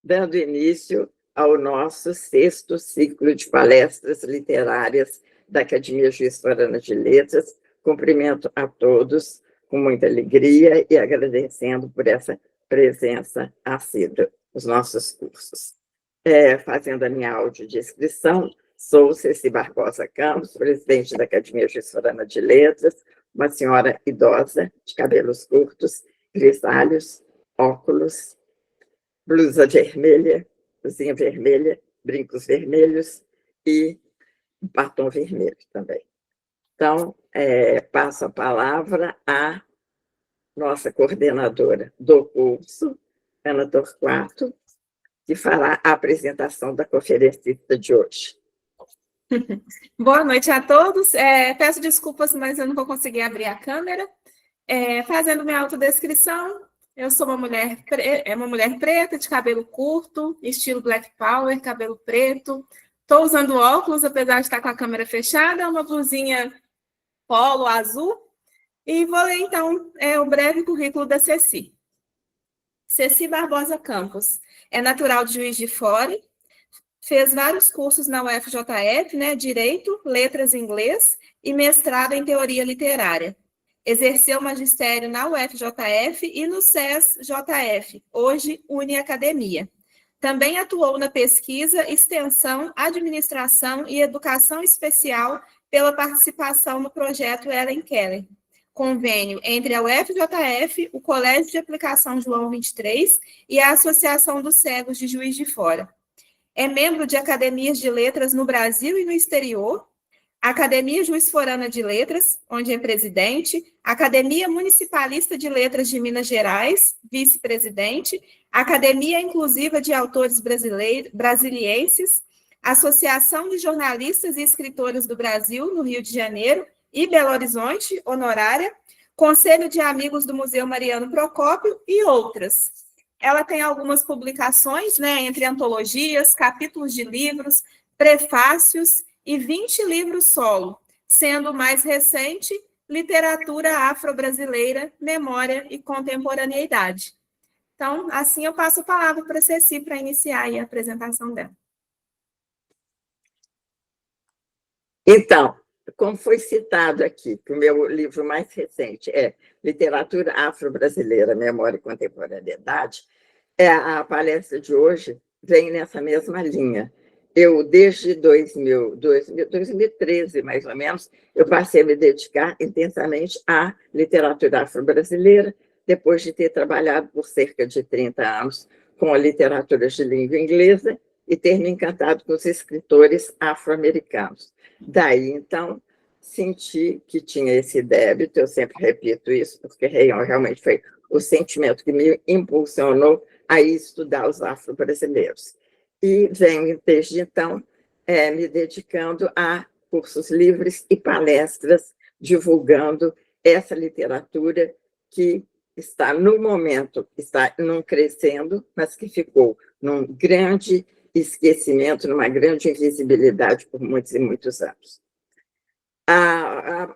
dando início ao nosso sexto ciclo de palestras literárias da Academia Juiz Forana de Letras. Cumprimento a todos com muita alegria e agradecendo por essa presença assídua nos nossos cursos. Fazendo a minha audiodescrição, sou Ceci Barbosa Campos, presidente da Academia Juiz Forana de Letras, uma senhora idosa, de cabelos curtos, grisalhos, óculos, blusa vermelha, blusinha vermelha, brincos vermelhos e batom vermelho também. Então, passo a palavra à nossa coordenadora do curso, Ana Torquato, que fará a apresentação da conferencista de hoje. Boa noite a todos. Peço desculpas, mas eu não vou conseguir abrir a câmera. Fazendo minha autodescrição, eu sou uma mulher preta, de cabelo curto, estilo Black Power, cabelo preto. Estou usando óculos, apesar de estar com a câmera fechada, uma blusinha polo azul. E vou ler, então, o breve currículo da Ceci. Ceci Barbosa Campos é natural de Juiz de Fora, fez vários cursos na UFJF, Direito, Letras em Inglês e mestrado em Teoria Literária. Exerceu magistério na UFJF e no SES-JF, hoje Uniacademia. Também atuou na pesquisa, extensão, administração e educação especial pela participação no projeto Ellen Keller, convênio entre a UFJF, o Colégio de Aplicação João 23 e a Associação dos Cegos de Juiz de Fora. É membro de academias de letras no Brasil e no exterior, Academia Juiz Forana de Letras, onde é presidente, Academia Municipalista de Letras de Minas Gerais, vice-presidente, Academia Inclusiva de Autores Brasilienses, Associação de Jornalistas e Escritores do Brasil, no Rio de Janeiro e Belo Horizonte, honorária, Conselho de Amigos do Museu Mariano Procópio e outras. Ela tem algumas publicações, entre antologias, capítulos de livros, prefácios e 20 livros solo, sendo o mais recente Literatura Afro-Brasileira, Memória e Contemporaneidade. Então, assim eu passo a palavra para a Ceci para iniciar aí a apresentação dela. Então, como foi citado aqui, que o meu livro mais recente é Literatura Afro-Brasileira, Memória e Contemporaneidade, a palestra de hoje vem nessa mesma linha. Eu, desde 2013, mais ou menos, eu passei a me dedicar intensamente à literatura afro-brasileira, depois de ter trabalhado por cerca de 30 anos com a literatura de língua inglesa e ter me encantado com os escritores afro-americanos. Daí, então, senti que tinha esse débito, eu sempre repito isso, porque realmente foi o sentimento que me impulsionou a estudar os afro-brasileiros. E venho, desde então, me dedicando a cursos livres e palestras, divulgando essa literatura que está, no momento, está não crescendo, mas que ficou num grande esquecimento, numa grande invisibilidade por muitos e muitos anos.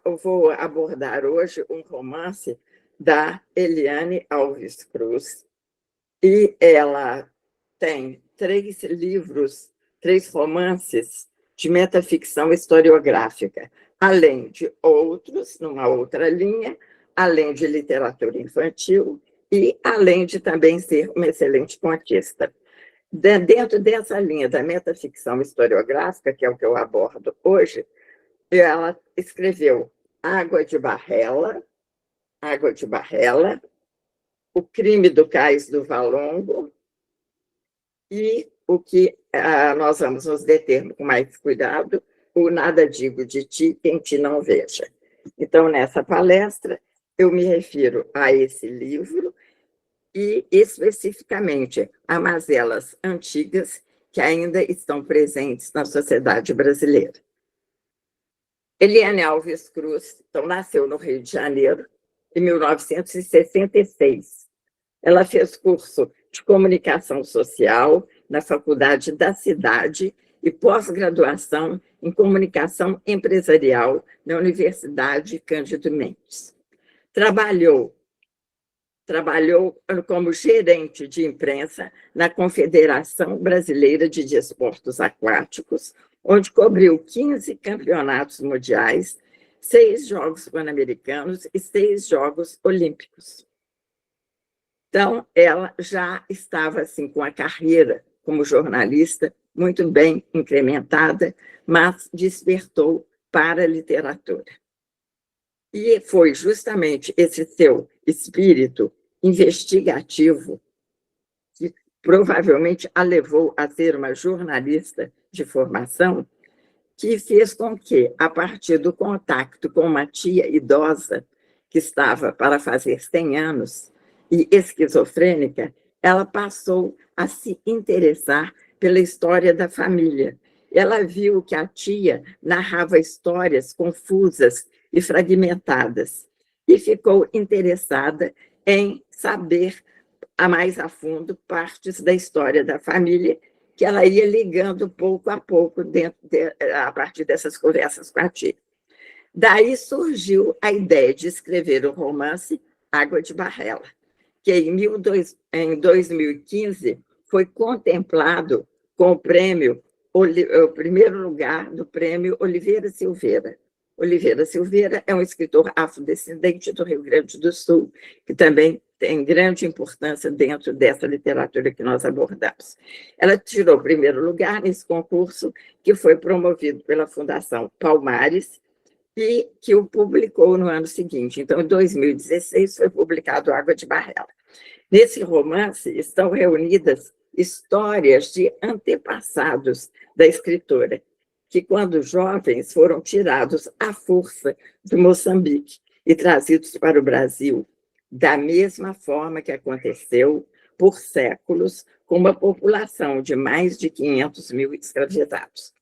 Eu vou abordar hoje um romance da Eliane Alves Cruz, e ela tem 3 livros, 3 romances de metaficção historiográfica, além de outros, numa outra linha, além de literatura infantil e além de também ser uma excelente contista. Dentro dessa linha da metaficção historiográfica, que é o que eu abordo hoje, ela escreveu Água de Barrela, O Crime do Cais do Valongo, e o que nós vamos nos deter com mais cuidado, o Nada Digo de Ti, Quem Te Não Veja. Então, nessa palestra, eu me refiro a esse livro e, especificamente, a mazelas antigas que ainda estão presentes na sociedade brasileira. Eliane Alves Cruz, então, nasceu no Rio de Janeiro, em 1966. Ela fez curso de comunicação social na Faculdade da Cidade e pós-graduação em comunicação empresarial na Universidade Cândido Mendes. Trabalhou trabalhou como gerente de imprensa na Confederação Brasileira de Desportos Aquáticos, onde cobriu 15 campeonatos mundiais, 6 Jogos Pan-Americanos e 6 Jogos Olímpicos. Então, ela já estava assim, com a carreira como jornalista muito bem incrementada, mas despertou para a literatura. E foi justamente esse seu espírito investigativo que provavelmente a levou a ser uma jornalista de formação, que fez com que, a partir do contato com uma tia idosa, que estava para fazer 100 anos, e esquizofrênica, ela passou a se interessar pela história da família. Ela viu que a tia narrava histórias confusas e fragmentadas, e ficou interessada em saber mais a fundo partes da história da família, que ela ia ligando pouco a pouco a partir dessas conversas com a tia. Daí surgiu a ideia de escrever o romance Água de Barrela, que em 2015 foi contemplado com o primeiro lugar do prêmio Oliveira Silveira. Oliveira Silveira é um escritor afrodescendente do Rio Grande do Sul, que também tem grande importância dentro dessa literatura que nós abordamos. Ela tirou o primeiro lugar nesse concurso, que foi promovido pela Fundação Palmares, e que o publicou no ano seguinte. Então, em 2016, foi publicado Água de Barrela. Nesse romance estão reunidas histórias de antepassados da escritora, que, quando jovens, foram tirados à força de Moçambique e trazidos para o Brasil, da mesma forma que aconteceu por séculos com uma população de mais de 500 mil escravizados.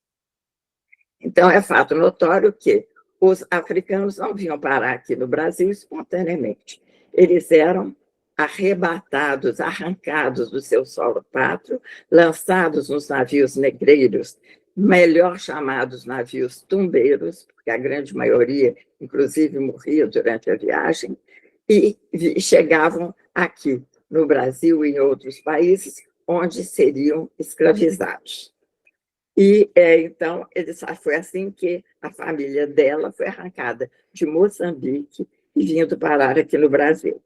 Então, é fato notório que os africanos não vinham parar aqui no Brasil espontaneamente. Eles eram arrebatados, arrancados do seu solo pátrio, lançados nos navios negreiros, melhor chamados navios tumbeiros, porque a grande maioria, inclusive, morria durante a viagem, e chegavam aqui no Brasil e em outros países, onde seriam escravizados. E, então, foi assim que a família dela foi arrancada de Moçambique e vindo parar aqui no Brasil.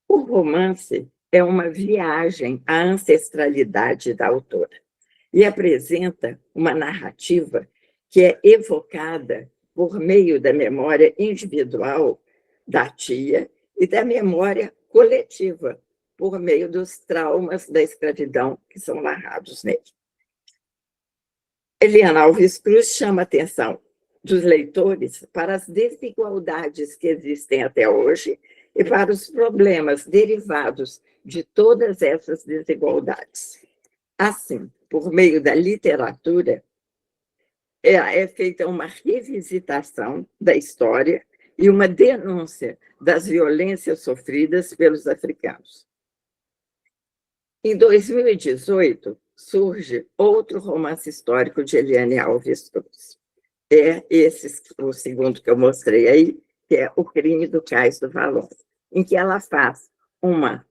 O romance é uma viagem à ancestralidade da autora e apresenta uma narrativa que é evocada por meio da memória individual da tia e da memória coletiva, por meio dos traumas da escravidão que são narrados nele. Eliana Alves Cruz chama a atenção dos leitores para as desigualdades que existem até hoje e para os problemas derivados de todas essas desigualdades. Assim, por meio da literatura, é feita uma revisitação da história e uma denúncia das violências sofridas pelos africanos. Em 2018, surge outro romance histórico de Eliane Alves Cruz. É esse, o segundo que eu mostrei aí, que é O Crime do Cais do Valongo, em que ela faz uma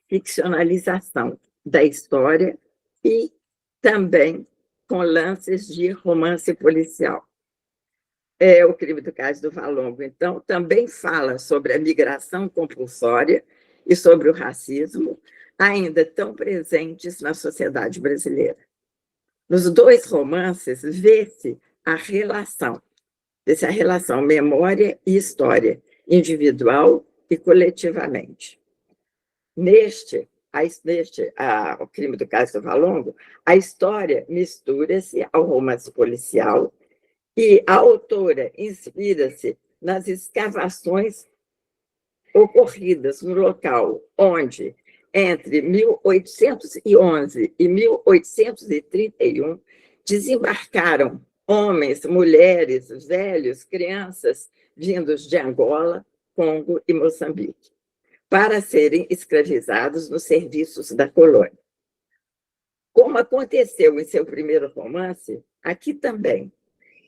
ficcionalização da história e também com lances de romance policial. O Crime do Cais do Valongo, então, também fala sobre a migração compulsória e sobre o racismo, ainda tão presentes na sociedade brasileira. Nos dois romances, vê-se a relação memória e história, individual e coletivamente. O Crime do Cais do Valongo, a história mistura-se ao romance policial e a autora inspira-se nas escavações ocorridas no local onde, entre 1811 e 1831, desembarcaram homens, mulheres, velhos, crianças, vindos de Angola, Congo e Moçambique, para serem escravizados nos serviços da colônia. Como aconteceu em seu primeiro romance, aqui também,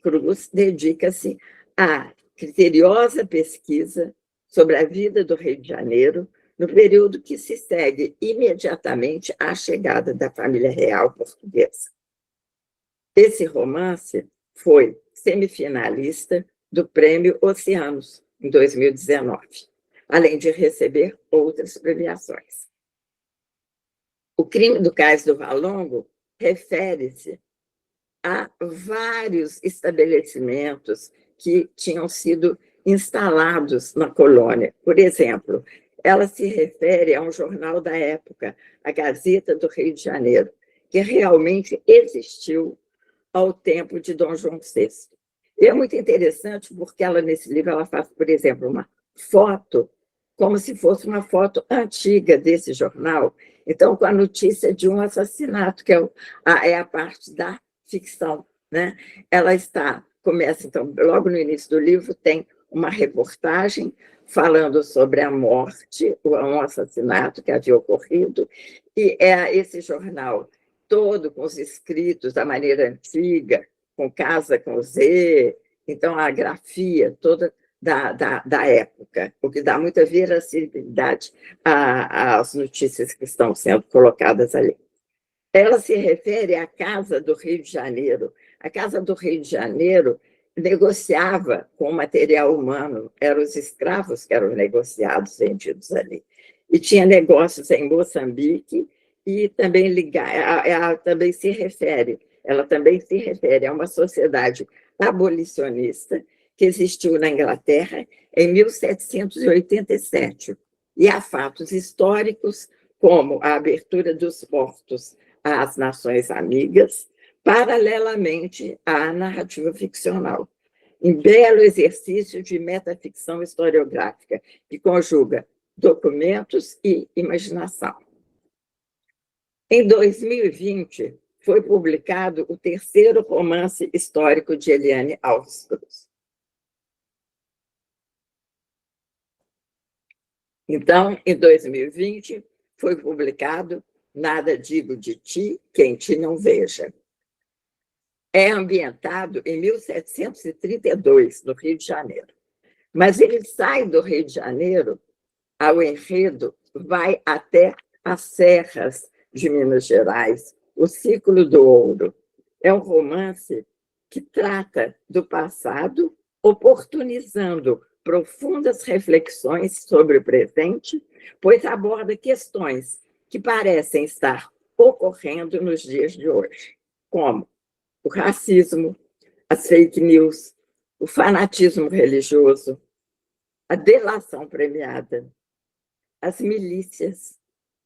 Cruz dedica-se à criteriosa pesquisa sobre a vida do Rio de Janeiro no período que se segue imediatamente à chegada da família real portuguesa. Esse romance foi semifinalista do Prêmio Oceanos, em 2019, além de receber outras premiações. O Crime do Cais do Valongo refere-se a vários estabelecimentos que tinham sido instalados na colônia. Por exemplo, ela se refere a um jornal da época, a Gazeta do Rio de Janeiro, que realmente existiu ao tempo de Dom João VI. E é muito interessante porque ela, nesse livro, ela faz, por exemplo, uma foto, como se fosse uma foto antiga desse jornal, então, com a notícia de um assassinato, que é a parte da ficção, né? Ela começa, então, logo no início do livro, tem uma reportagem falando sobre a morte, um assassinato que havia ocorrido, e esse jornal todo com os escritos da maneira antiga, com casa com Z, então a grafia toda da época, o que dá muita veracidade às notícias que estão sendo colocadas ali. Ela se refere à Casa do Rio de Janeiro. A Casa do Rio de Janeiro negociava com o material humano, eram os escravos que eram negociados, vendidos ali. E tinha negócios em Moçambique, e também ela também se refere a uma sociedade abolicionista que existiu na Inglaterra em 1787. E há fatos históricos, como a abertura dos portos às nações amigas, paralelamente à narrativa ficcional. Um belo exercício de metaficção historiográfica, que conjuga documentos e imaginação. Em 2020, foi publicado o terceiro romance histórico de Eliane Alves Cruz. Então, em 2020, foi publicado Nada Digo de Ti, Quem Te Não Veja. É ambientado em 1732, no Rio de Janeiro. Mas ele sai do Rio de Janeiro, ao enredo, vai até as serras de Minas Gerais, o Ciclo do Ouro. É um romance que trata do passado, oportunizando profundas reflexões sobre o presente, pois aborda questões que parecem estar ocorrendo nos dias de hoje, como o racismo, as fake news, o fanatismo religioso, a delação premiada, as milícias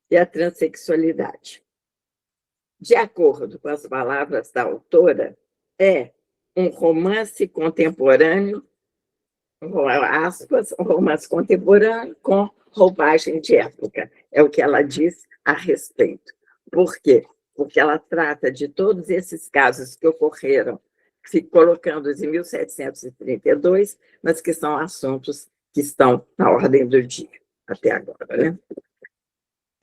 e a transexualidade. De acordo com as palavras da autora, é um romance contemporâneo, aspas, um romance contemporâneo com roupagem de época. É o que ela diz a respeito. Por quê? Porque ela trata de todos esses casos que ocorreram, colocando-os em 1732, mas que são assuntos que estão na ordem do dia até agora, né?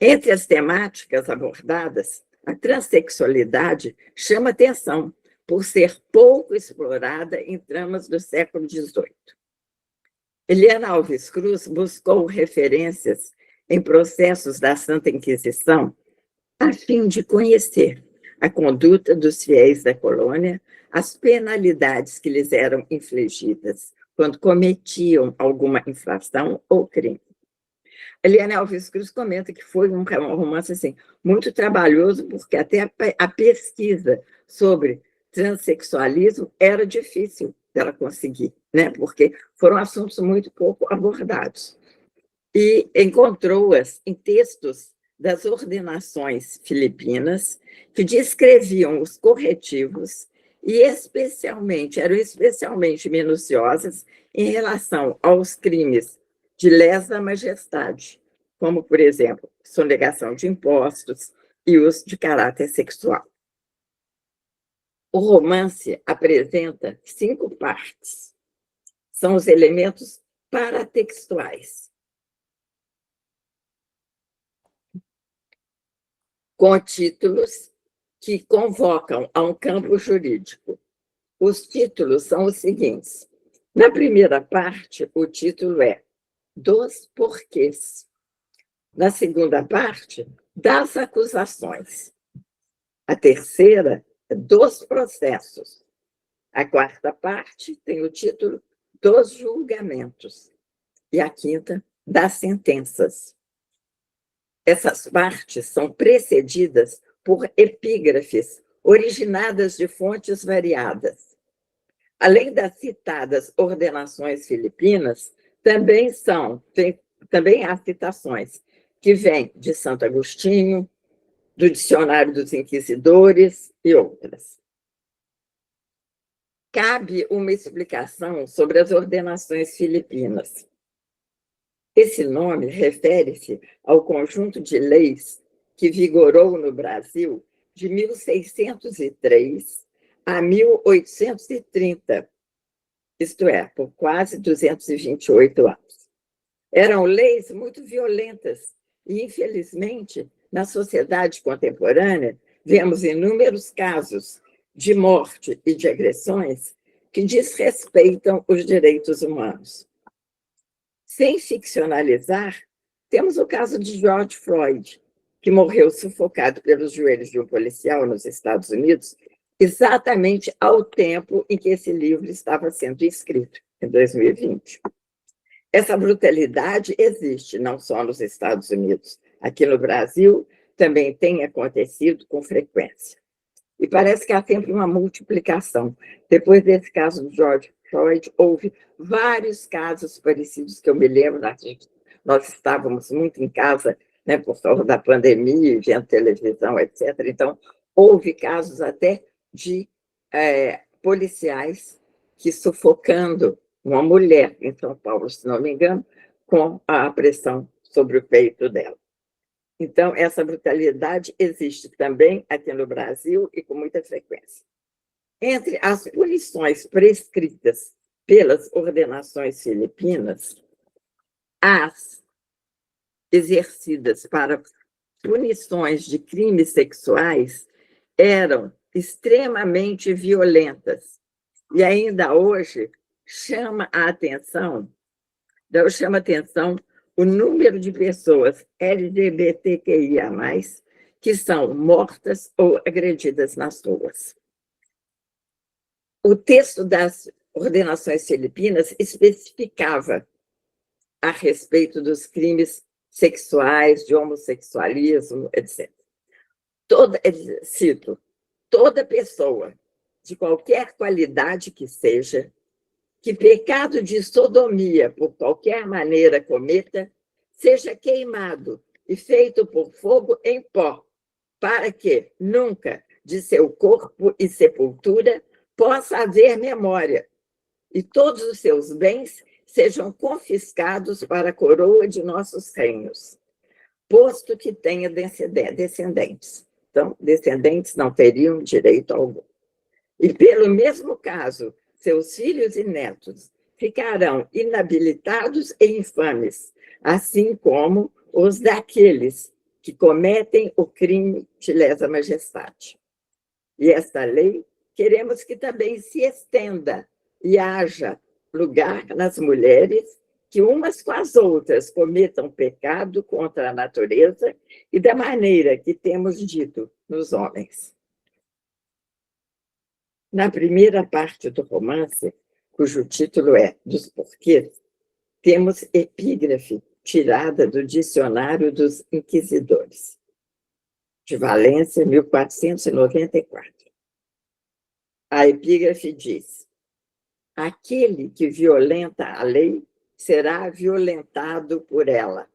Entre as temáticas abordadas, a transexualidade chama atenção por ser pouco explorada em tramas do século XVIII. Eliane Alves Cruz buscou referências em processos da Santa Inquisição a fim de conhecer a conduta dos fiéis da colônia, as penalidades que lhes eram infligidas quando cometiam alguma infração ou crime. Eliane Alves Cruz comenta que foi um romance assim, muito trabalhoso, porque até a pesquisa sobre transexualismo era difícil dela conseguir, né? Porque foram assuntos muito pouco abordados. E encontrou-as em textos das ordenações filipinas, que descreviam os corretivos e eram especialmente minuciosas em relação aos crimes de lesa majestade, como, por exemplo, sonegação de impostos e uso de caráter sexual. O romance apresenta 5 partes. São os elementos paratextuais, com títulos que convocam a um campo jurídico. Os títulos são os seguintes. Na primeira parte, o título é dos porquês. Na segunda parte, das acusações. A terceira, dos processos. A quarta parte tem o título dos julgamentos. E a quinta, das sentenças. Essas partes são precedidas por epígrafes originadas de fontes variadas. Além das citadas ordenações filipinas, também há citações que vêm de Santo Agostinho, do Dicionário dos Inquisidores e outras. Cabe uma explicação sobre as ordenações filipinas. Esse nome refere-se ao conjunto de leis que vigorou no Brasil de 1603 a 1830, isto é, por quase 228 anos. Eram leis muito violentas e, infelizmente, na sociedade contemporânea, vemos inúmeros casos de morte e de agressões que desrespeitam os direitos humanos. Sem ficcionalizar, temos o caso de George Floyd, que morreu sufocado pelos joelhos de um policial nos Estados Unidos, exatamente ao tempo em que esse livro estava sendo escrito, em 2020. Essa brutalidade existe não só nos Estados Unidos, aqui no Brasil também tem acontecido com frequência. E parece que há sempre uma multiplicação. Depois desse caso do George Floyd, houve vários casos parecidos que eu me lembro. Nós estávamos muito em casa, né, por causa da pandemia, vendo televisão, etc. Então, houve casos até de policiais que sufocando uma mulher em São Paulo, se não me engano, com a pressão sobre o peito dela. Então, essa brutalidade existe também aqui no Brasil e com muita frequência. Entre as punições prescritas pelas ordenações filipinas, as exercidas para punições de crimes sexuais eram extremamente violentas. E ainda hoje chama a atenção o número de pessoas LGBTQIA+, que são mortas ou agredidas nas ruas. O texto das ordenações filipinas especificava a respeito dos crimes sexuais, de homossexualismo, etc. Cito, toda pessoa, de qualquer qualidade que seja, que pecado de sodomia por qualquer maneira cometa, seja queimado e feito por fogo em pó, para que nunca de seu corpo e sepultura possa haver memória, e todos os seus bens sejam confiscados para a coroa de nossos reinos, posto que tenha descendentes. Então, descendentes não teriam direito algum. E, pelo mesmo caso, seus filhos e netos ficarão inabilitados e infames, assim como os daqueles que cometem o crime de lesa majestade. E esta lei queremos que também se estenda e haja lugar nas mulheres que umas com as outras cometam pecado contra a natureza e da maneira que temos dito nos homens. Na primeira parte do romance, cujo título é Dos Porquês, temos epígrafe tirada do Dicionário dos Inquisidores, de Valência, 1494. A epígrafe diz: aquele que violenta a lei será violentado por ela,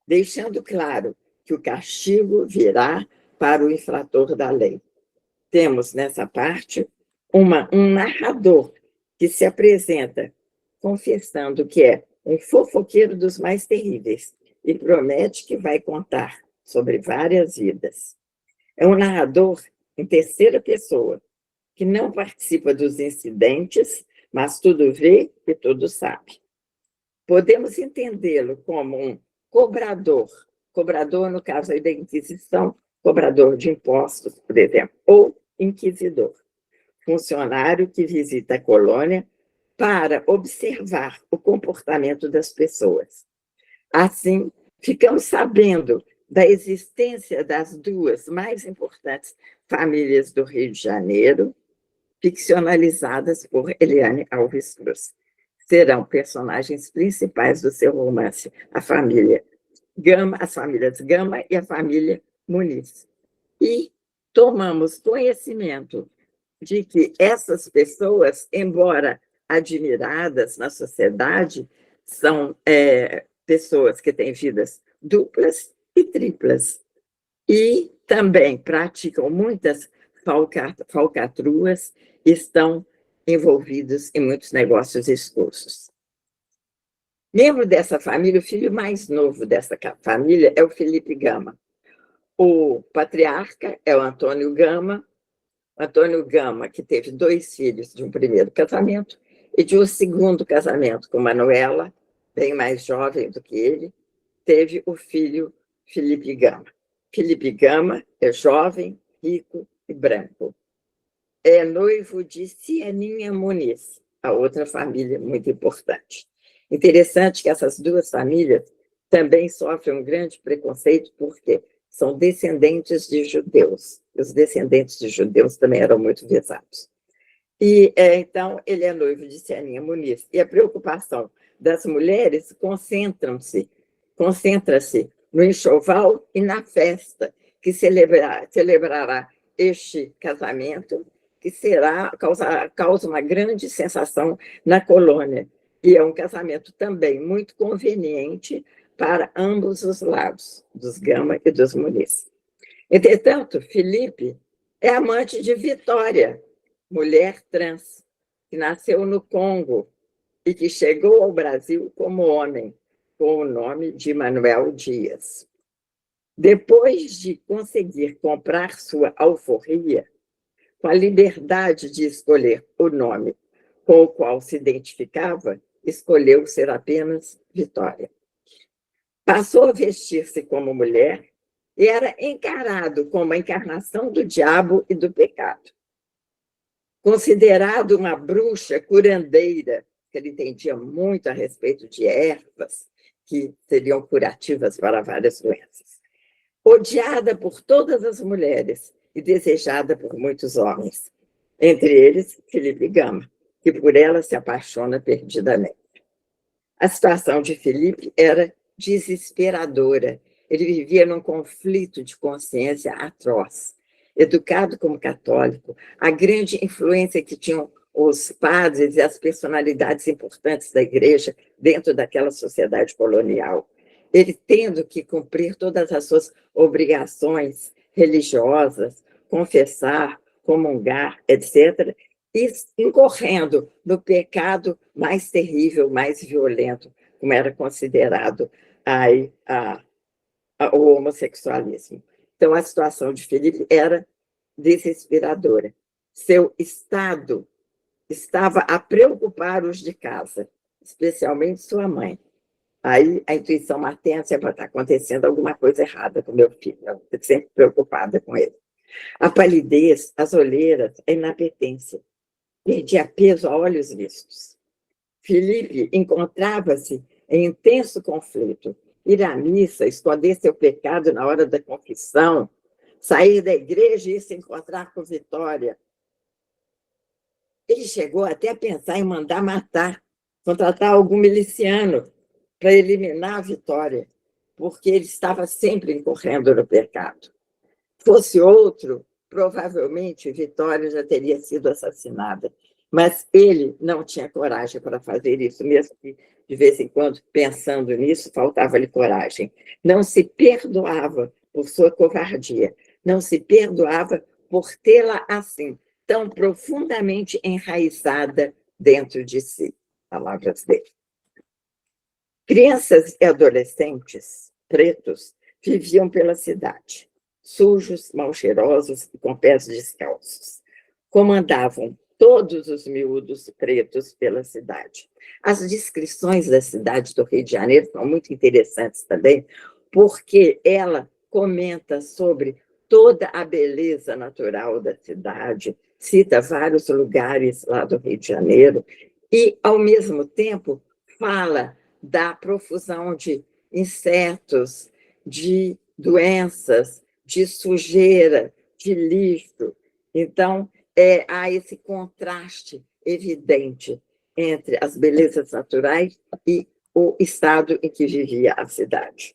deixando claro que o castigo virá para o infrator da lei. Temos nessa parte um narrador que se apresenta confessando que é um fofoqueiro dos mais terríveis e promete que vai contar sobre várias vidas. É um narrador em terceira pessoa, que não participa dos incidentes, mas tudo vê e tudo sabe. Podemos entendê-lo como um cobrador no caso aí da Inquisição, cobrador de impostos, por exemplo, ou inquisidor, funcionário que visita a colônia para observar o comportamento das pessoas. Assim, ficamos sabendo da existência das duas mais importantes famílias do Rio de Janeiro, ficcionalizadas por Eliane Alves Cruz. Serão personagens principais do seu romance, a família Gama, as famílias Gama e a família Muniz. E tomamos conhecimento de que essas pessoas, embora admiradas na sociedade, são pessoas que têm vidas duplas e triplas. E também praticam muitas falcatruas e estão envolvidos em muitos negócios escusos. Membro dessa família, o filho mais novo dessa família é o Felipe Gama. O patriarca é o Antônio Gama. Antônio Gama, que teve 2 filhos de um primeiro casamento e de um segundo casamento com Manuela, bem mais jovem do que ele, teve o filho Felipe Gama. Felipe Gama é jovem, rico e branco. É noivo de Cianinha Muniz, a outra família muito importante. Interessante que essas duas famílias também sofrem um grande preconceito, porque são descendentes de judeus. Os descendentes de judeus também eram muito visados. E, então, ele é noivo de Cianinha Muniz. E a preocupação das mulheres concentra-se no enxoval e na festa que celebrará este casamento, que causa uma grande sensação na colônia. E é um casamento também muito conveniente para ambos os lados, dos Gama e dos Muniz. Entretanto, Felipe é amante de Vitória, mulher trans, que nasceu no Congo e que chegou ao Brasil como homem, com o nome de Manuel Dias. Depois de conseguir comprar sua alforria, com a liberdade de escolher o nome com o qual se identificava, escolheu ser apenas Vitória. Passou a vestir-se como mulher e era encarado como a encarnação do diabo e do pecado. Considerado uma bruxa curandeira, que ele entendia muito a respeito de ervas que seriam curativas para várias doenças. Odiada por todas as mulheres e desejada por muitos homens, entre eles Felipe Gama, que por ela se apaixona perdidamente. A situação de Felipe era desesperadora. Ele vivia num conflito de consciência atroz. Educado como católico, a grande influência que tinham os padres e as personalidades importantes da igreja dentro daquela sociedade colonial, ele tendo que cumprir todas as suas obrigações religiosas, confessar, comungar, etc., e incorrendo no pecado mais terrível, mais violento, como era considerado o homossexualismo. Então, a situação de Felipe era desesperadora. Seu estado estava a preocupar os de casa, especialmente sua mãe. Aí a intuição materna sempre está acontecendo alguma coisa errada com meu filho, eu estou sempre preocupada com ele. A palidez, as olheiras, a inapetência. Perdia peso a olhos vistos. Felipe encontrava-se em intenso conflito. Ir à missa, esconder seu pecado na hora da confissão, sair da igreja e ir se encontrar com Vitória. Ele chegou até a pensar em mandar matar, contratar algum miliciano para eliminar a Vitória, porque ele estava sempre incorrendo no pecado. Fosse outro, provavelmente Vitória já teria sido assassinada, mas ele não tinha coragem para fazer isso, mesmo que, de vez em quando, pensando nisso, faltava-lhe coragem. Não se perdoava por sua covardia, não se perdoava por tê-la assim, tão profundamente enraizada dentro de si. Palavras dele. Crianças e adolescentes pretos viviam pela cidade, sujos, mal cheirosos e com pés descalços. Comandavam todos os miúdos pretos pela cidade. As descrições da cidade do Rio de Janeiro são muito interessantes também, porque ela comenta sobre toda a beleza natural da cidade, cita vários lugares lá do Rio de Janeiro, e, ao mesmo tempo, fala da profusão de insetos, de doenças, de sujeira, de lixo. Então, há esse contraste evidente entre as belezas naturais e o estado em que vivia a cidade.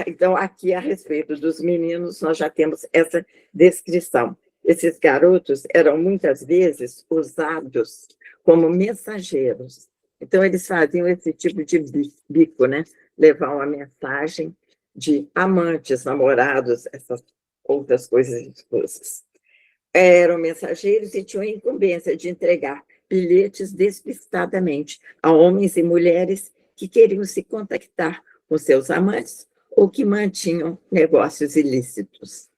Então, aqui, a respeito dos meninos, nós já temos essa descrição. Esses garotos eram, muitas vezes, usados como mensageiros. Então, eles faziam esse tipo de bico, né? Levar uma mensagem de amantes, namorados, essas outras coisas escusas. Eram mensageiros e tinham a incumbência de entregar bilhetes despistadamente a homens e mulheres que queriam se contactar com seus amantes ou que mantinham negócios ilícitos.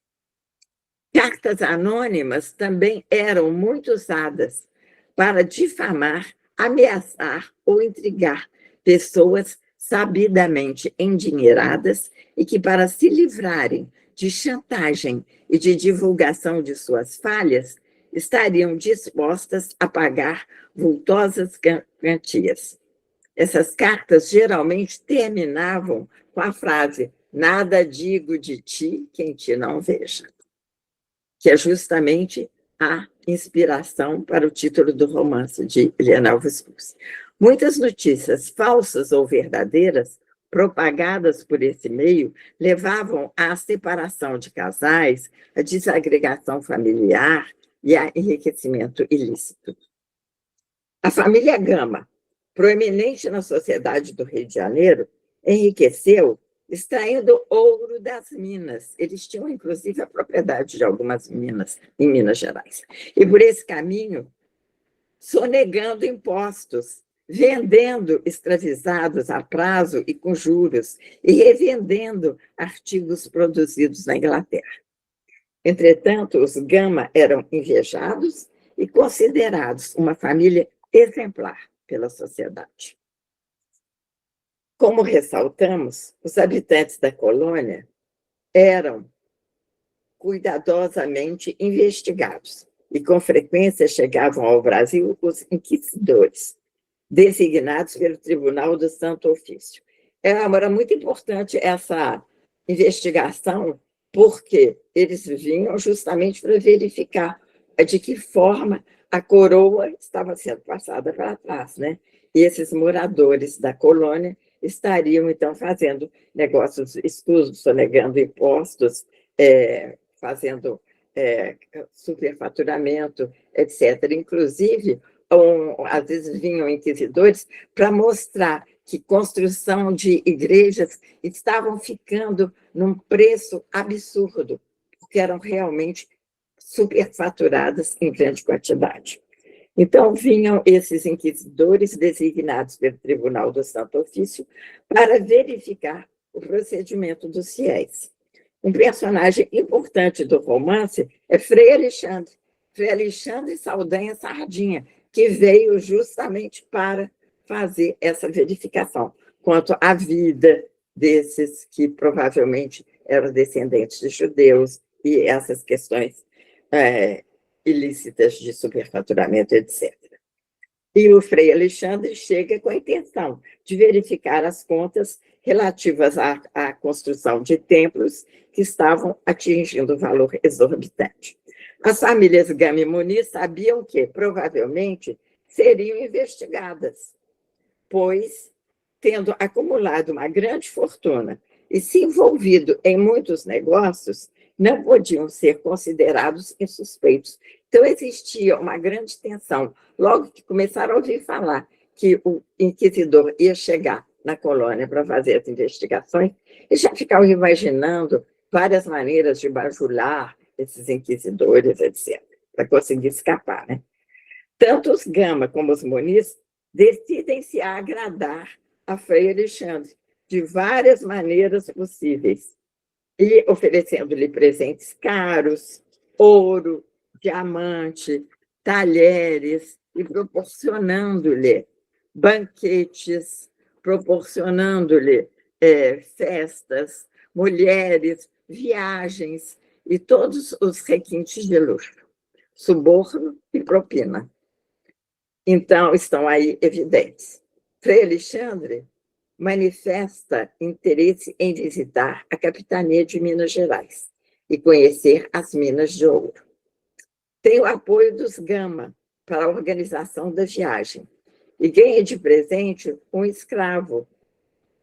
Cartas anônimas também eram muito usadas para difamar, ameaçar ou intrigar pessoas sabidamente endinheiradas e que, para se livrarem de chantagem e de divulgação de suas falhas, estariam dispostas a pagar vultosas quantias. Essas cartas geralmente terminavam com a frase: "Nada digo de ti quem te não veja", que é justamente a inspiração para o título do romance de Helena Alves Cruz. Muitas notícias falsas ou verdadeiras propagadas por esse meio levavam à separação de casais, à desagregação familiar e a enriquecimento ilícito. A família Gama, proeminente na sociedade do Rio de Janeiro, enriqueceu extraindo ouro das minas. Eles tinham, inclusive, a propriedade de algumas minas em Minas Gerais. E, por esse caminho, sonegando impostos, vendendo escravizados a prazo e com juros, e revendendo artigos produzidos na Inglaterra. Entretanto, os Gama eram invejados e considerados uma família exemplar pela sociedade. Como ressaltamos, os habitantes da colônia eram cuidadosamente investigados e, com frequência, chegavam ao Brasil os inquisidores, designados pelo Tribunal do Santo Ofício. Era muito importante essa investigação, porque eles vinham justamente para verificar de que forma a coroa estava sendo passada para trás, né? E esses moradores da colônia estariam, então, fazendo negócios escusos, sonegando impostos, fazendo superfaturamento, etc. Inclusive, às vezes vinham inquisidores para mostrar que construção de igrejas estavam ficando num preço absurdo, porque eram realmente superfaturadas em grande quantidade. Então, vinham esses inquisidores designados pelo Tribunal do Santo Ofício para verificar o procedimento dos fiéis. Um personagem importante do romance é Frei Alexandre Saldanha Sardinha, que veio justamente para fazer essa verificação quanto à vida desses que provavelmente eram descendentes de judeus e essas questões ilícitas de superfaturamento, etc. E o Frei Alexandre chega com a intenção de verificar as contas relativas à construção de templos que estavam atingindo valor exorbitante. As famílias Gama e Muniz sabiam que, provavelmente, seriam investigadas, pois, tendo acumulado uma grande fortuna e se envolvido em muitos negócios, não podiam ser considerados insuspeitos. Então, existia uma grande tensão. Logo que começaram a ouvir falar que o inquisidor ia chegar na colônia para fazer as investigações, eles já ficavam imaginando várias maneiras de bajular esses inquisidores, etc., para conseguir escapar, né? Tanto os Gama como os Muniz decidem se agradar a Frei Alexandre de várias maneiras possíveis, e oferecendo-lhe presentes caros, ouro, diamante, talheres, e proporcionando-lhe banquetes, proporcionando-lhe festas, mulheres, viagens e todos os requintes de luxo, suborno e propina. Então, estão aí evidentes. Frei Alexandre manifesta interesse em visitar a capitania de Minas Gerais e conhecer as minas de ouro. Tem o apoio dos Gama para a organização da viagem e ganha de presente um escravo,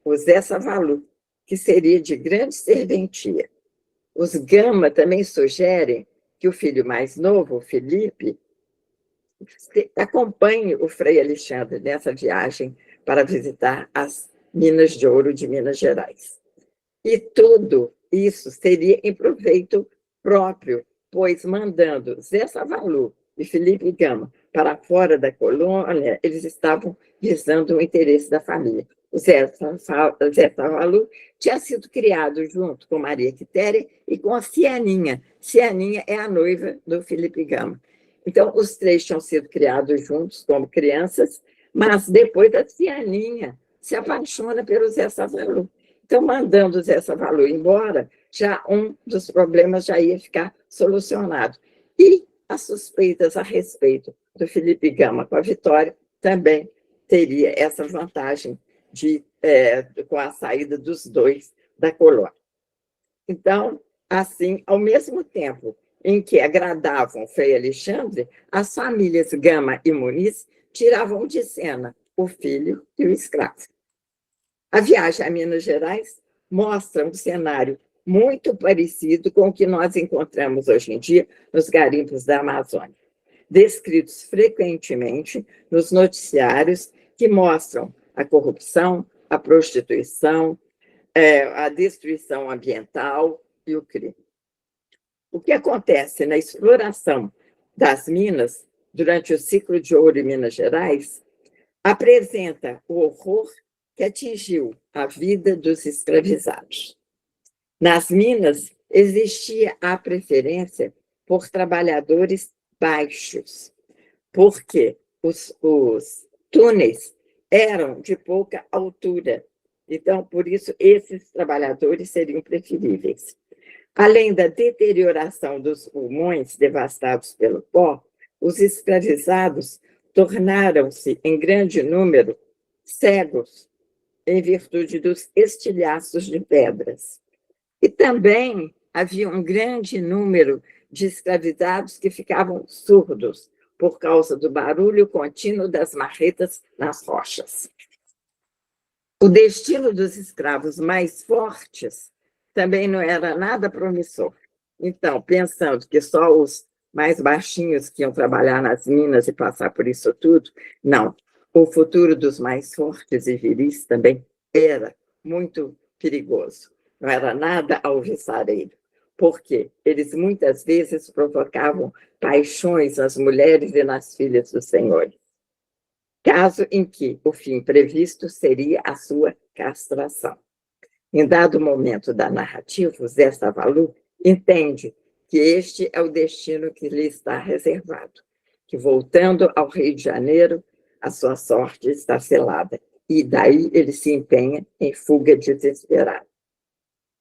o Zé Savalu, que seria de grande serventia. Os Gama também sugerem que o filho mais novo, Felipe, acompanhe o Frei Alexandre nessa viagem para visitar as minas de ouro de Minas Gerais. E tudo isso seria em proveito próprio, pois mandando Zé Savalu e Felipe Gama para fora da colônia, eles estavam visando o interesse da família. O Zé Savalu tinha sido criado junto com Maria Quitéria e com a Cianinha. Cianinha é a noiva do Felipe Gama. Então, os três tinham sido criados juntos como crianças, mas depois a Cianinha se apaixona pelo Zé Savalu. Então, mandando o Zé Savalu embora, já um dos problemas já ia ficar solucionado. E as suspeitas a respeito do Felipe Gama com a Vitória também teria essa vantagem com a saída dos dois da colônia. Então, assim, ao mesmo tempo em que agradavam Frei Alexandre, as famílias Gama e Muniz tiravam de cena o filho e o escravo. A viagem a Minas Gerais mostra um cenário muito parecido com o que nós encontramos hoje em dia nos garimpos da Amazônia, descritos frequentemente nos noticiários que mostram a corrupção, a prostituição, a destruição ambiental e o crime. O que acontece na exploração das minas durante o ciclo de ouro em Minas Gerais apresenta o horror que atingiu a vida dos escravizados. Nas minas, existia a preferência por trabalhadores baixos, porque os túneis eram de pouca altura. Então, por isso, esses trabalhadores seriam preferíveis. Além da deterioração dos pulmões devastados pelo pó, os escravizados tornaram-se, em grande número, cegos, em virtude dos estilhaços de pedras. E também havia um grande número de escravizados que ficavam surdos por causa do barulho contínuo das marretas nas rochas. O destino dos escravos mais fortes também não era nada promissor. Então, pensando que só os mais baixinhos que iam trabalhar nas minas e passar por isso tudo, não. O futuro dos mais fortes e viris também era muito perigoso. Não era nada alvissareiro, porque eles muitas vezes provocavam paixões nas mulheres e nas filhas dos senhores, caso em que o fim previsto seria a sua castração. Em dado momento da narrativa, Zé Savalu entende que este é o destino que lhe está reservado, que, voltando ao Rio de Janeiro, a sua sorte está selada, e daí ele se empenha em fuga desesperada,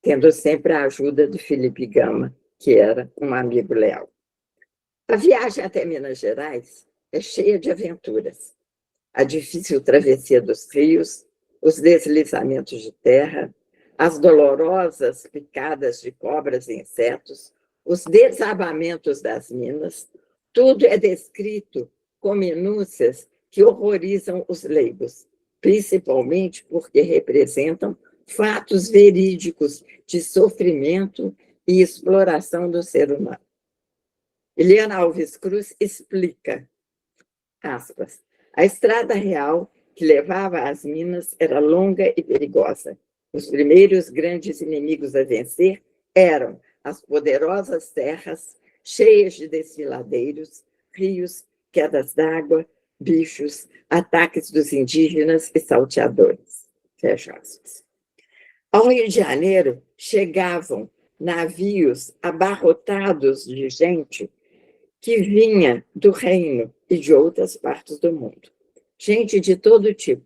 tendo sempre a ajuda de Felipe Gama, que era um amigo leal. A viagem até Minas Gerais é cheia de aventuras. A difícil travessia dos rios, os deslizamentos de terra, as dolorosas picadas de cobras e insetos, os desabamentos das minas, tudo é descrito com minúcias que horrorizam os leigos, principalmente porque representam fatos verídicos de sofrimento e exploração do ser humano. Eliana Alves Cruz explica, aspas, a estrada real que levava às minas era longa e perigosa. Os primeiros grandes inimigos a vencer eram as poderosas serras cheias de desfiladeiros, rios, quedas d'água, bichos, ataques dos indígenas e salteadores. Fecha aspas. Ao Rio de Janeiro chegavam navios abarrotados de gente que vinha do reino e de outras partes do mundo. Gente de todo tipo,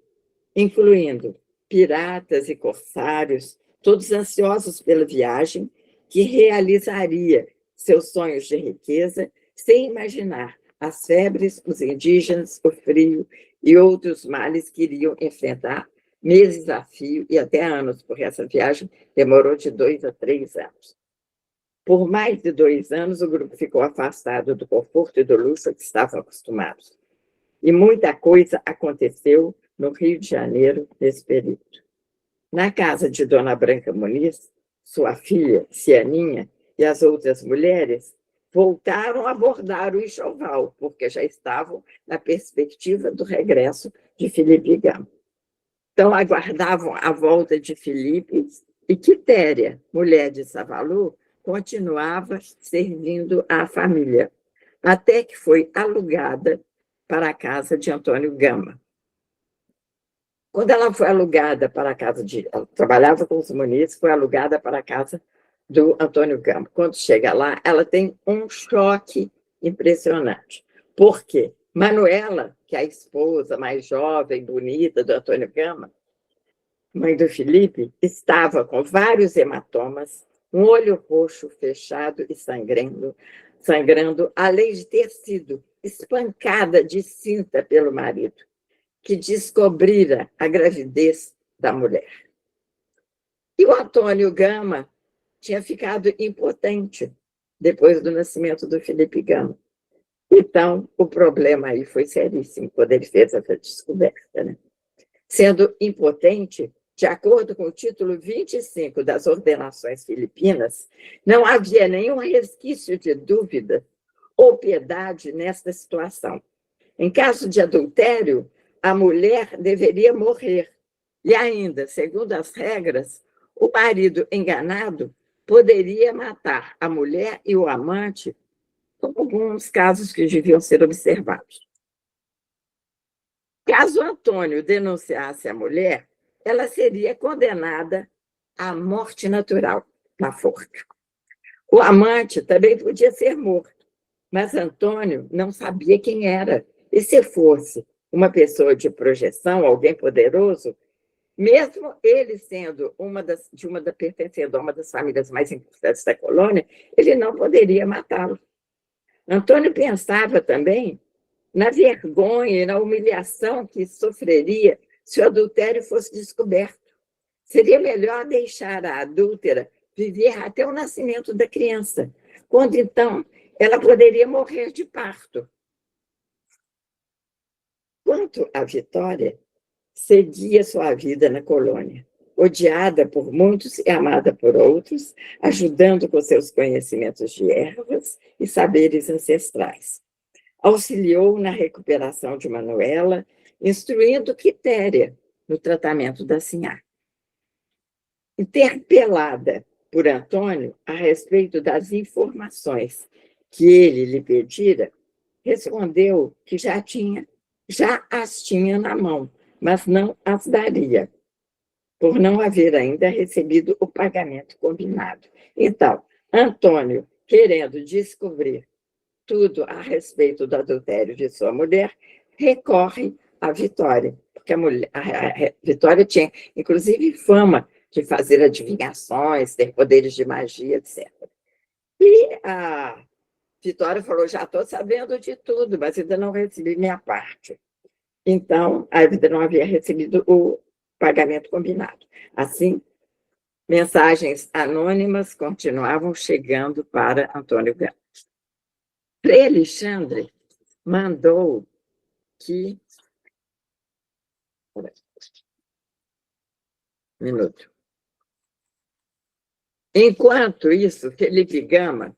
incluindo piratas e corsários, todos ansiosos pela viagem, que realizaria seus sonhos de riqueza sem imaginar as febres, os indígenas, o frio e outros males que iriam enfrentar meses a fio e até anos, porque essa viagem demorou de 2 a 3 anos. Por mais de 2 anos, o grupo ficou afastado do conforto e do luxo a que estavam acostumados. E muita coisa aconteceu no Rio de Janeiro nesse período. Na casa de Dona Branca Muniz, sua filha, Cianinha, e as outras mulheres voltaram a bordar o enxoval, porque já estavam na perspectiva do regresso de Felipe Gama. Então, aguardavam a volta de Felipe e Quitéria, mulher de Savalu, continuava servindo à família, até que foi alugada para a casa de Antônio Gama. Quando ela foi alugada para a casa de... Ela trabalhava com os Muniz, foi alugada para a casa do Antônio Gama. Quando chega lá, ela tem um choque impressionante. Por quê? Manuela, que é a esposa mais jovem, bonita do Antônio Gama, mãe do Felipe, estava com vários hematomas, um olho roxo fechado e sangrando, além de ter sido espancada de cinta pelo marido, que descobrira a gravidez da mulher. E o Antônio Gama tinha ficado impotente depois do nascimento do Felipe Gama. Então, o problema aí foi seríssimo, quando ele fez essa descoberta, né? Sendo impotente, de acordo com o título 25 das Ordenações Filipinas, não havia nenhum resquício de dúvida ou piedade nesta situação. Em caso de adultério, a mulher deveria morrer. E ainda, segundo as regras, o marido enganado poderia matar a mulher e o amante, como alguns casos que deviam ser observados. Caso Antônio denunciasse a mulher, ela seria condenada à morte natural, na forca. O amante também podia ser morto, mas Antônio não sabia quem era. E se fosse uma de projeção, alguém poderoso, mesmo ele sendo pertencendo a uma das famílias mais importantes da colônia, ele não poderia matá-lo. Antônio pensava também na vergonha e na humilhação que sofreria se o adultério fosse descoberto. Seria melhor deixar a adúltera viver até o nascimento da criança, quando então ela poderia morrer de parto. Quanto à Vitória, seguia sua vida na colônia, odiada por muitos e amada por outros, ajudando com seus conhecimentos de ervas e saberes ancestrais. Auxiliou na recuperação de Manuela, instruindo Quitéria no tratamento da Sinhá. Interpelada por Antônio a respeito das informações que ele lhe pedira, respondeu que já as tinha na mão, mas não as daria, por não haver ainda recebido o pagamento combinado. Então, Antônio, querendo descobrir tudo a respeito do adultério de sua mulher, recorre à Vitória, porque a Vitória tinha, inclusive, fama de fazer adivinhações, ter poderes de magia, etc. E a Vitória falou, já estou sabendo de tudo, mas ainda não recebi minha parte. Então, ainda não havia recebido o pagamento combinado. Assim, mensagens anônimas continuavam chegando para Antônio Gama. Frei Alexandre mandou que... Enquanto isso, Felipe Gama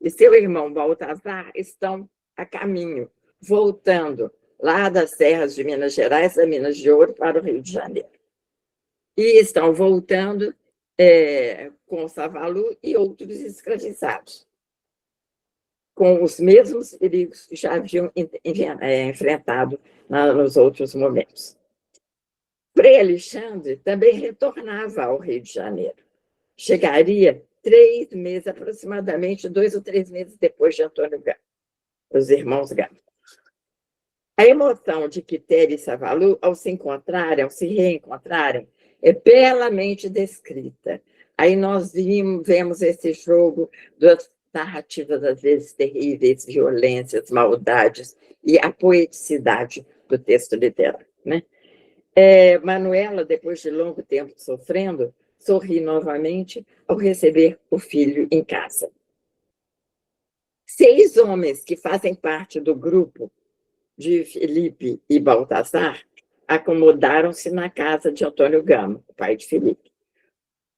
e seu irmão Baltazar estão a caminho, voltando lá das serras de Minas Gerais, a Minas de Ouro, para o Rio de Janeiro. E estão voltando com Savalu e outros escravizados, com os mesmos perigos que já haviam enfrentado nos outros momentos. Frei Alexandre também retornava ao Rio de Janeiro. Chegaria 3 meses, aproximadamente 2 ou 3 meses depois de Antônio Gama, os irmãos Gama. A emoção de Quitéria e Savalu, ao se reencontrarem, é belamente descrita. Aí nós vemos esse jogo narrativas, às vezes, terríveis, violências, maldades, e a poeticidade do texto literário, né? Manuela, depois de longo tempo sofrendo, sorri novamente ao receber o filho em casa. 6 homens que fazem parte do grupo de Felipe e Baltazar acomodaram-se na casa de Antônio Gama, o pai de Felipe.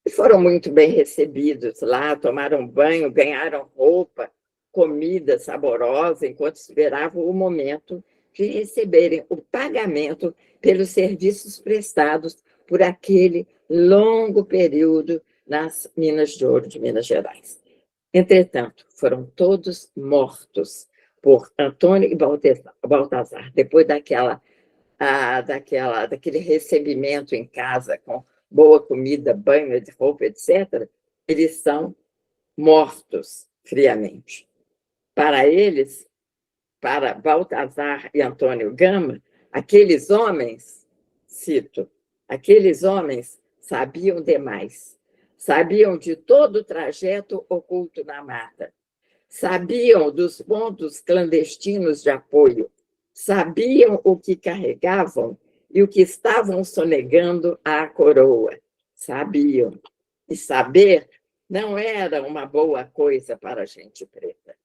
E foram muito bem recebidos lá, tomaram banho, ganharam roupa, comida saborosa, enquanto esperavam o momento de receberem o pagamento pelos serviços prestados por aquele longo período nas Minas de Ouro de Minas Gerais. Entretanto, foram todos mortos por Antônio e Baltazar, depois daquele recebimento em casa com boa comida, banho, roupa, etc., eles são mortos friamente. Para eles, para Baltazar e Antônio Gama, aqueles homens, cito, aqueles homens sabiam demais, sabiam de todo o trajeto oculto na mata, sabiam dos pontos clandestinos de apoio, sabiam o que carregavam e o que estavam sonegando à coroa. Sabiam. E saber não era uma boa coisa para a gente preta.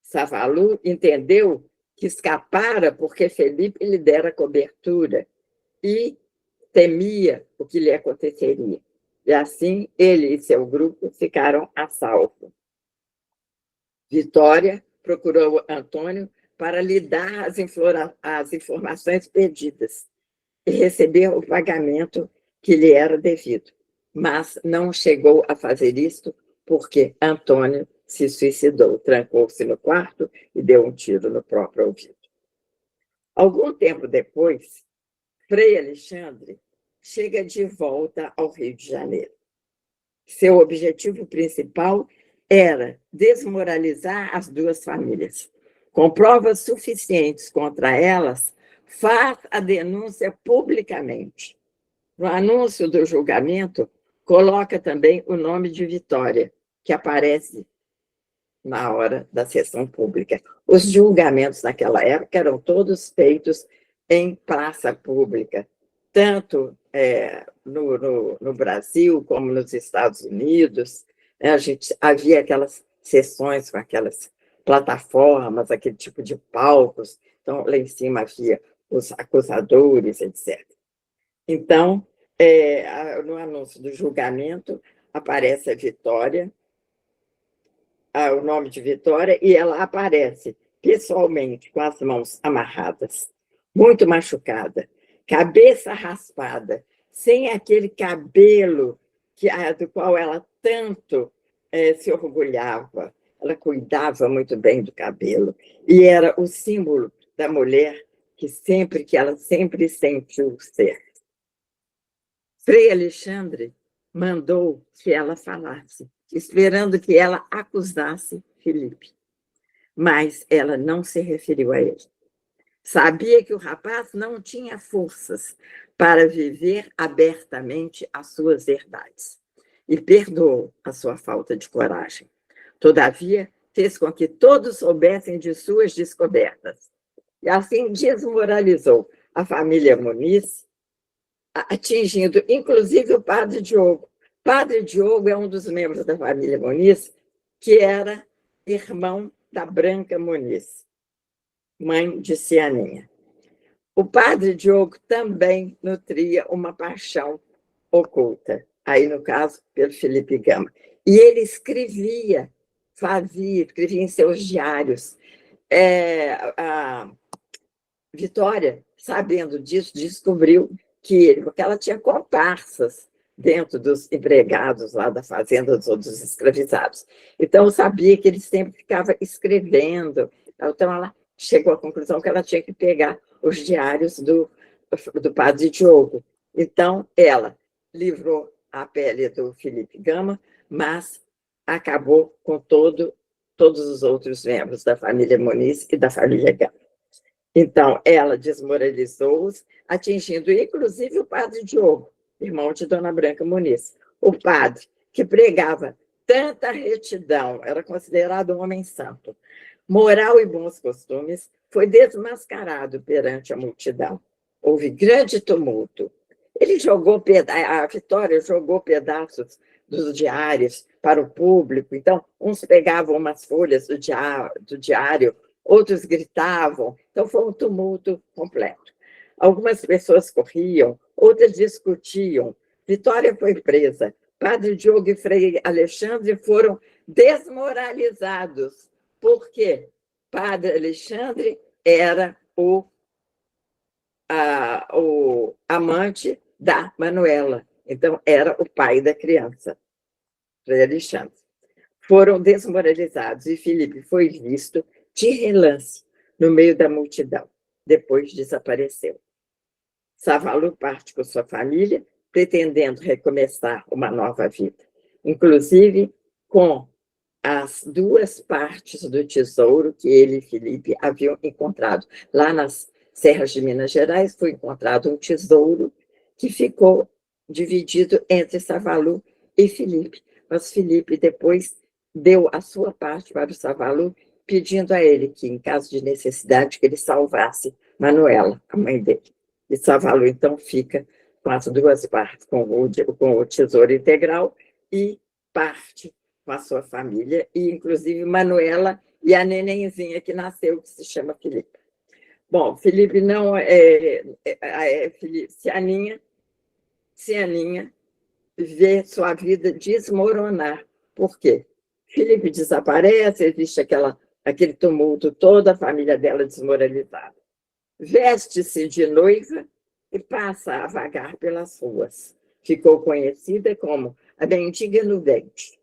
Savalu entendeu que escapara porque Felipe lhe dera cobertura e temia o que lhe aconteceria. E assim, ele e seu grupo ficaram a salvo. Vitória procurou Antônio para lhe dar as informações pedidas e receber o pagamento que lhe era devido, mas não chegou a fazer isto porque Antônio se suicidou, trancou-se no quarto e deu um tiro no próprio ouvido. Algum tempo depois, Frei Alexandre chega de volta ao Rio de Janeiro. Seu objetivo principal era desmoralizar as duas famílias. Com provas suficientes contra elas, faz a denúncia publicamente. No anúncio do julgamento, coloca também o nome de Vitória, que aparece na hora da sessão pública. Os julgamentos naquela época eram todos feitos em praça pública, tanto no Brasil como nos Estados Unidos. Havia aquelas sessões com aquelas plataformas, aquele tipo de palcos, então lá em cima havia os acusadores, etc. Então, no anúncio do julgamento, aparece a Vitória, o nome de Vitória, e ela aparece pessoalmente, com as mãos amarradas, muito machucada, cabeça raspada, sem aquele cabelo do qual ela tanto se orgulhava. Ela cuidava muito bem do cabelo, e era o símbolo da mulher que ela sempre sentiu ser. Frei Alexandre mandou que ela falasse, esperando que ela acusasse Felipe. Mas ela não se referiu a ele. Sabia que o rapaz não tinha forças para viver abertamente as suas verdades e perdoou a sua falta de coragem. Todavia, fez com que todos soubessem de suas descobertas e assim desmoralizou a família Muniz, atingindo inclusive o padre Diogo. Padre Diogo é um dos membros da família Muniz, que era irmão da Branca Muniz, mãe de Cianinha. O padre Diogo também nutria uma paixão oculta, aí no caso, pelo Felipe Gama. E ele escrevia em seus diários. A Vitória, sabendo disso, descobriu porque ela tinha comparsas dentro dos empregados lá da fazenda, dos escravizados. Então, sabia que ele sempre ficava escrevendo. Então, ela chegou à conclusão que ela tinha que pegar os diários do padre Diogo. Então, ela livrou a pele do Felipe Gama, mas acabou com todos os outros membros da família Muniz e da família Gama. Então, ela desmoralizou-os, atingindo inclusive o padre Diogo, irmão de Dona Branca Muniz. O padre, que pregava Tanta retidão, era considerado um homem santo. Moral e bons costumes, foi desmascarado perante a multidão. Houve grande tumulto. A Vitória jogou pedaços dos diários para o público. Então, uns pegavam umas folhas do diário, outros gritavam. Então, foi um tumulto completo. Algumas pessoas corriam, outras discutiam. Vitória foi presa. Padre Diogo e Frei Alexandre foram desmoralizados. Por quê? Padre Alexandre era o amante da Manuela. Então, era o pai da criança, Frei Alexandre. Foram desmoralizados e Felipe foi visto de relance no meio da multidão. Depois desapareceu. Savalu parte com sua família, pretendendo recomeçar uma nova vida, inclusive com as 2 partes do tesouro que ele e Felipe haviam encontrado. Lá nas Serras de Minas Gerais foi encontrado um tesouro que ficou dividido entre Savalu e Felipe. Mas Felipe depois deu a sua parte para o Savalu, pedindo a ele que, em caso de necessidade, que ele salvasse Manuela, a mãe dele. E Savalu, então, fica com as 2 partes, com o tesouro integral e parte com a sua família, e inclusive Manuela e a nenenzinha que nasceu, que se chama Felipe. Bom, Felipe não Cianinha vê sua vida desmoronar. Por quê? Felipe desaparece, existe aquele tumulto, toda a família dela desmoralizada. Veste-se de noiva e passa a vagar pelas ruas. Ficou conhecida como a Mendiga Nudente.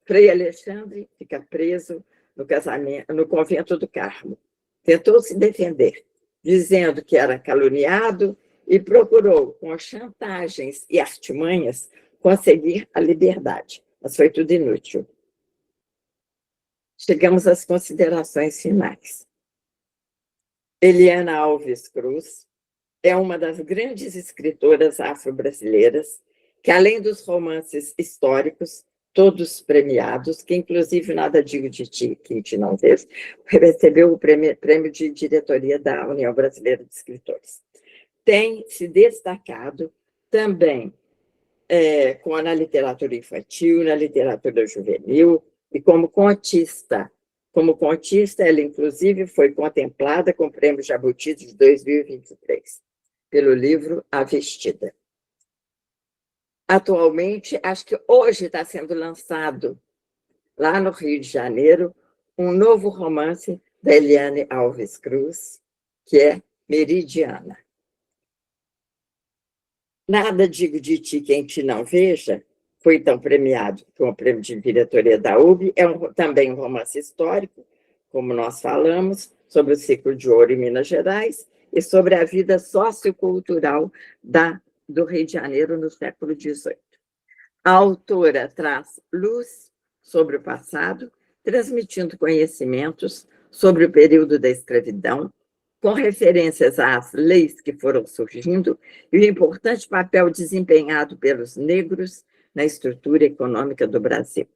Frei Alexandre fica preso no convento do Carmo. Tentou se defender, dizendo que era caluniado e procurou, com chantagens e artimanhas, conseguir a liberdade. Mas foi tudo inútil. Chegamos às considerações finais. Eliana Alves Cruz é uma das grandes escritoras afro-brasileiras que, além dos romances históricos, todos premiados, que inclusive Nada Digo de Ti, que a gente não fez, recebeu o prêmio de diretoria da União Brasileira de Escritores. Tem se destacado também na literatura infantil, na literatura juvenil e como contista. Como contista, ela, inclusive, foi contemplada com o Prêmio Jabuti de 2023, pelo livro A Vestida. Atualmente, acho que hoje está sendo lançado, lá no Rio de Janeiro, um novo romance da Eliane Alves Cruz, que é Meridiana. Nada Digo de Ti, Quem Te Não Veja, foi então premiado com o prêmio de diretoria da UB, também um romance histórico, como nós falamos, sobre o ciclo de ouro em Minas Gerais e sobre a vida sociocultural do Rio de Janeiro no século XVIII. A autora traz luz sobre o passado, transmitindo conhecimentos sobre o período da escravidão, com referências às leis que foram surgindo e o importante papel desempenhado pelos negros na estrutura econômica do Brasil.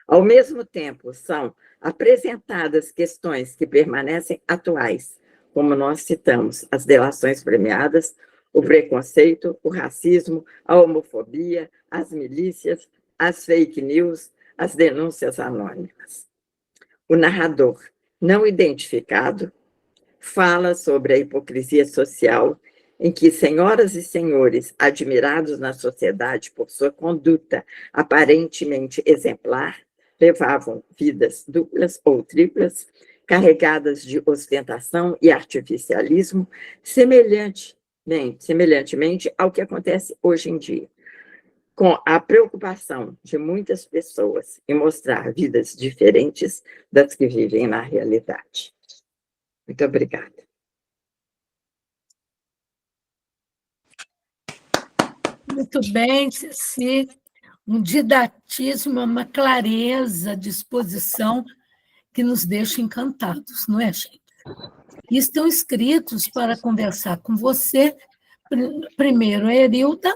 Ao mesmo tempo, são apresentadas questões que permanecem atuais, como nós citamos, as delações premiadas, o preconceito, o racismo, a homofobia, as milícias, as fake news, as denúncias anônimas. O narrador, não identificado, fala sobre a hipocrisia social em que senhoras e senhores, admirados na sociedade por sua conduta aparentemente exemplar, levavam vidas duplas ou triplas, carregadas de ostentação e artificialismo, semelhantemente ao que acontece hoje em dia, com a preocupação de muitas pessoas em mostrar vidas diferentes das que vivem na realidade. Muito obrigada. Muito bem, Ceci. Um didatismo, uma clareza de exposição que nos deixa encantados, não é, gente? E estão inscritos para conversar com você, primeiro a Erilda,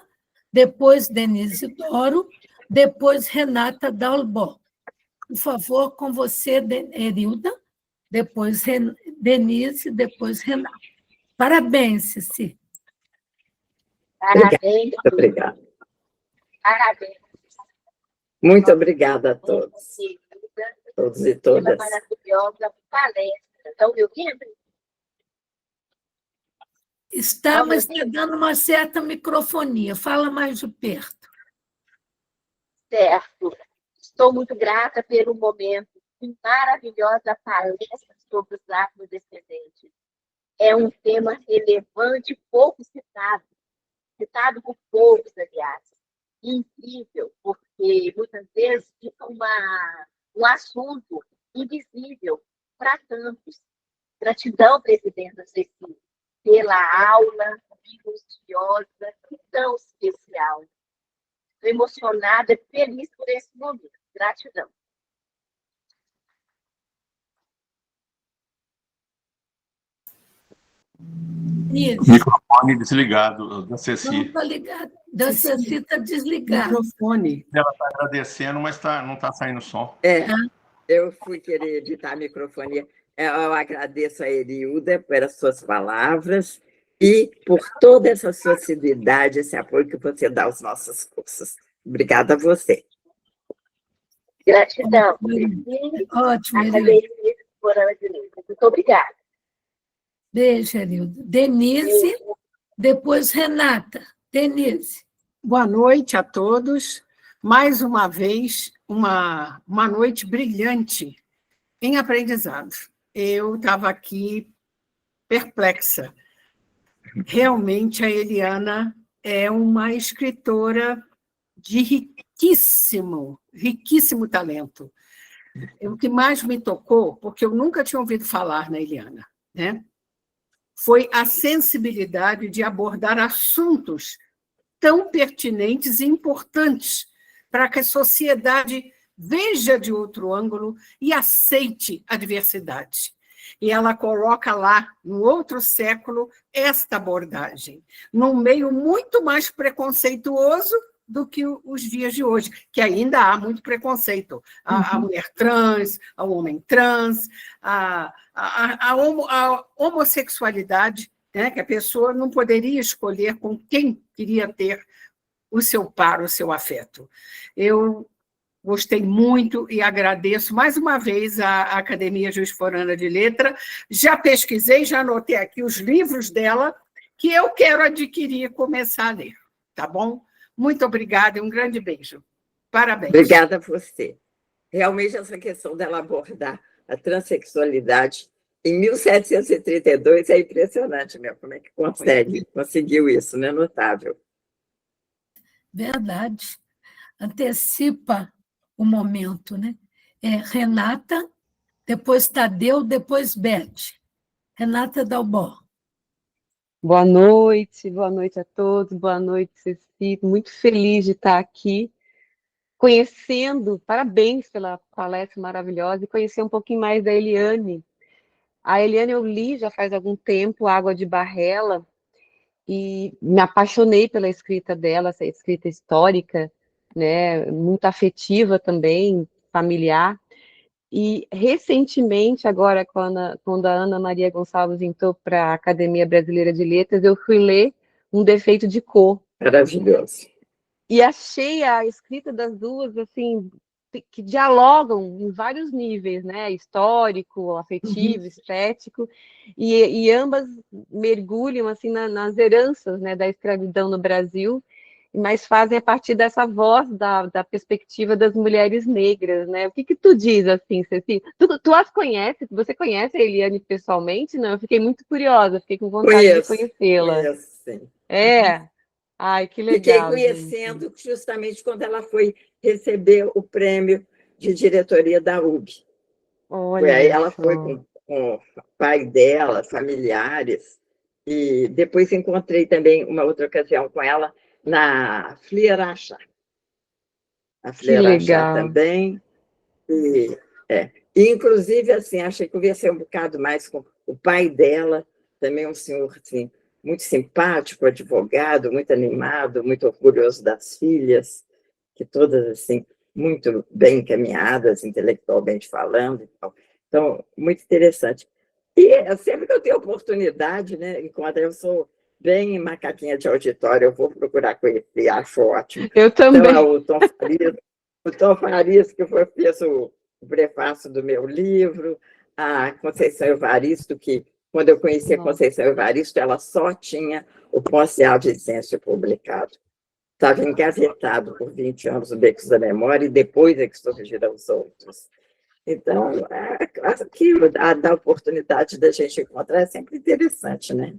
depois Denise Doro, depois Renata Dalbó. Por favor, com você, Erilda, depois Denise, depois Renata. Parabéns, Ceci. Parabéns. Muito obrigada. Parabéns. Muito obrigada a todos. Todos e Uma todas. maravilhosa palestra. Estão me ouvindo? Está, mas está dando uma certa microfonia. Fala mais de perto. Certo. Estou muito grata pelo momento. Que maravilhosa palestra sobre os afrodescendentes. É um tema relevante, pouco citado por poucos, aliás. Incrível, porque muitas vezes fica um assunto invisível para tantos. Gratidão, presidenta Ceci, pela aula minuciosa e tão especial. Estou emocionada e feliz por esse momento. Gratidão. Isso. Microfone desligado da Ceci. Não está ligado. Da Ceci está desligado. Microfone. Ela está agradecendo, mas não está saindo som. Eu fui querer editar a microfonia. Eu agradeço a Erilda pelas suas palavras e por toda essa sua assiduidade, esse apoio que você dá aos nossos cursos. Obrigada a você. Gratidão. Ótimo, Erilda. Academia Juiz-Fora de Letras. Muito obrigada. Beijo, Erilda. Denise, depois Renata. Denise. Boa noite a todos. Mais uma vez, uma noite brilhante em aprendizado. Eu estava aqui perplexa. Realmente, a Eliana é uma escritora de riquíssimo talento. O que mais me tocou, porque eu nunca tinha ouvido falar na Eliana, né? Foi a sensibilidade de abordar assuntos tão pertinentes e importantes para que a sociedade veja de outro ângulo e aceite a diversidade. E ela coloca lá, no outro século, esta abordagem, num meio muito mais preconceituoso do que os dias de hoje, que ainda há muito preconceito. A mulher trans, ao homem trans, a homossexualidade, né, que a pessoa não poderia escolher com quem queria ter o seu par, o seu afeto. Eu gostei muito e agradeço mais uma vez à Academia Juiz-Fora de Letras. Já pesquisei, já anotei aqui os livros dela, que eu quero adquirir e começar a ler, tá bom? Muito obrigada e um grande beijo. Parabéns. Obrigada a você. Realmente, essa questão dela abordar a transexualidade em 1732 é impressionante, meu. Como é que conseguiu isso, né? Notável. Verdade. Antecipa o momento, né? Renata, depois Tadeu, depois Beth. Renata Dalbó. Boa noite a todos, boa noite, Ceci. Muito feliz de estar aqui, conhecendo, parabéns pela palestra maravilhosa, e conhecer um pouquinho mais da Eliane. A Eliane eu li já faz algum tempo, Água de Barrela, e me apaixonei pela escrita dela, essa escrita histórica, né, muito afetiva também, familiar. E, recentemente, agora, quando a Ana Maria Gonçalves entrou para a Academia Brasileira de Letras, eu fui ler Um Defeito de Cor. Maravilhoso. E achei a escrita das duas, assim, que dialogam em vários níveis, né? Histórico, afetivo, estético, e ambas mergulham, assim, nas heranças, né, da escravidão no Brasil, mas fazem a partir dessa voz da perspectiva das mulheres negras, né? O que tu diz, assim, Ceci? Tu as conhece? Você conhece a Eliane pessoalmente? Não, eu fiquei muito curiosa, fiquei com vontade de conhecê-la. Conheço, sim. Ai, que Fiquei legal. conhecendo gente. justamente quando ela foi receber o prêmio de diretoria da UB. Olha Aí ela só. foi com o pai dela, familiares, e depois encontrei também uma outra ocasião com ela na Flieraxá. A Que Flieraxá legal. também. E, inclusive, assim, achei que eu ia ser um bocado mais com o pai dela, também um senhor assim, muito simpático, advogado, muito animado, muito orgulhoso das filhas, que todas, assim, muito bem encaminhadas, intelectualmente falando e tal. Então, muito interessante. E sempre que eu tenho oportunidade, né, enquanto eu sou bem macaquinha de auditório, eu vou procurar conhecer, acho ótimo. Eu também. Então, o Tom Farias, que fez o prefácio do meu livro, a Conceição Evaristo, que, quando eu conheci a Conceição Evaristo, ela só tinha o Poncial de Vicêncio publicado. Estava engavetado por 20 anos o Becos da Memória, e depois é que surgiram os outros. Então, claro que a oportunidade da gente encontrar é sempre interessante, né?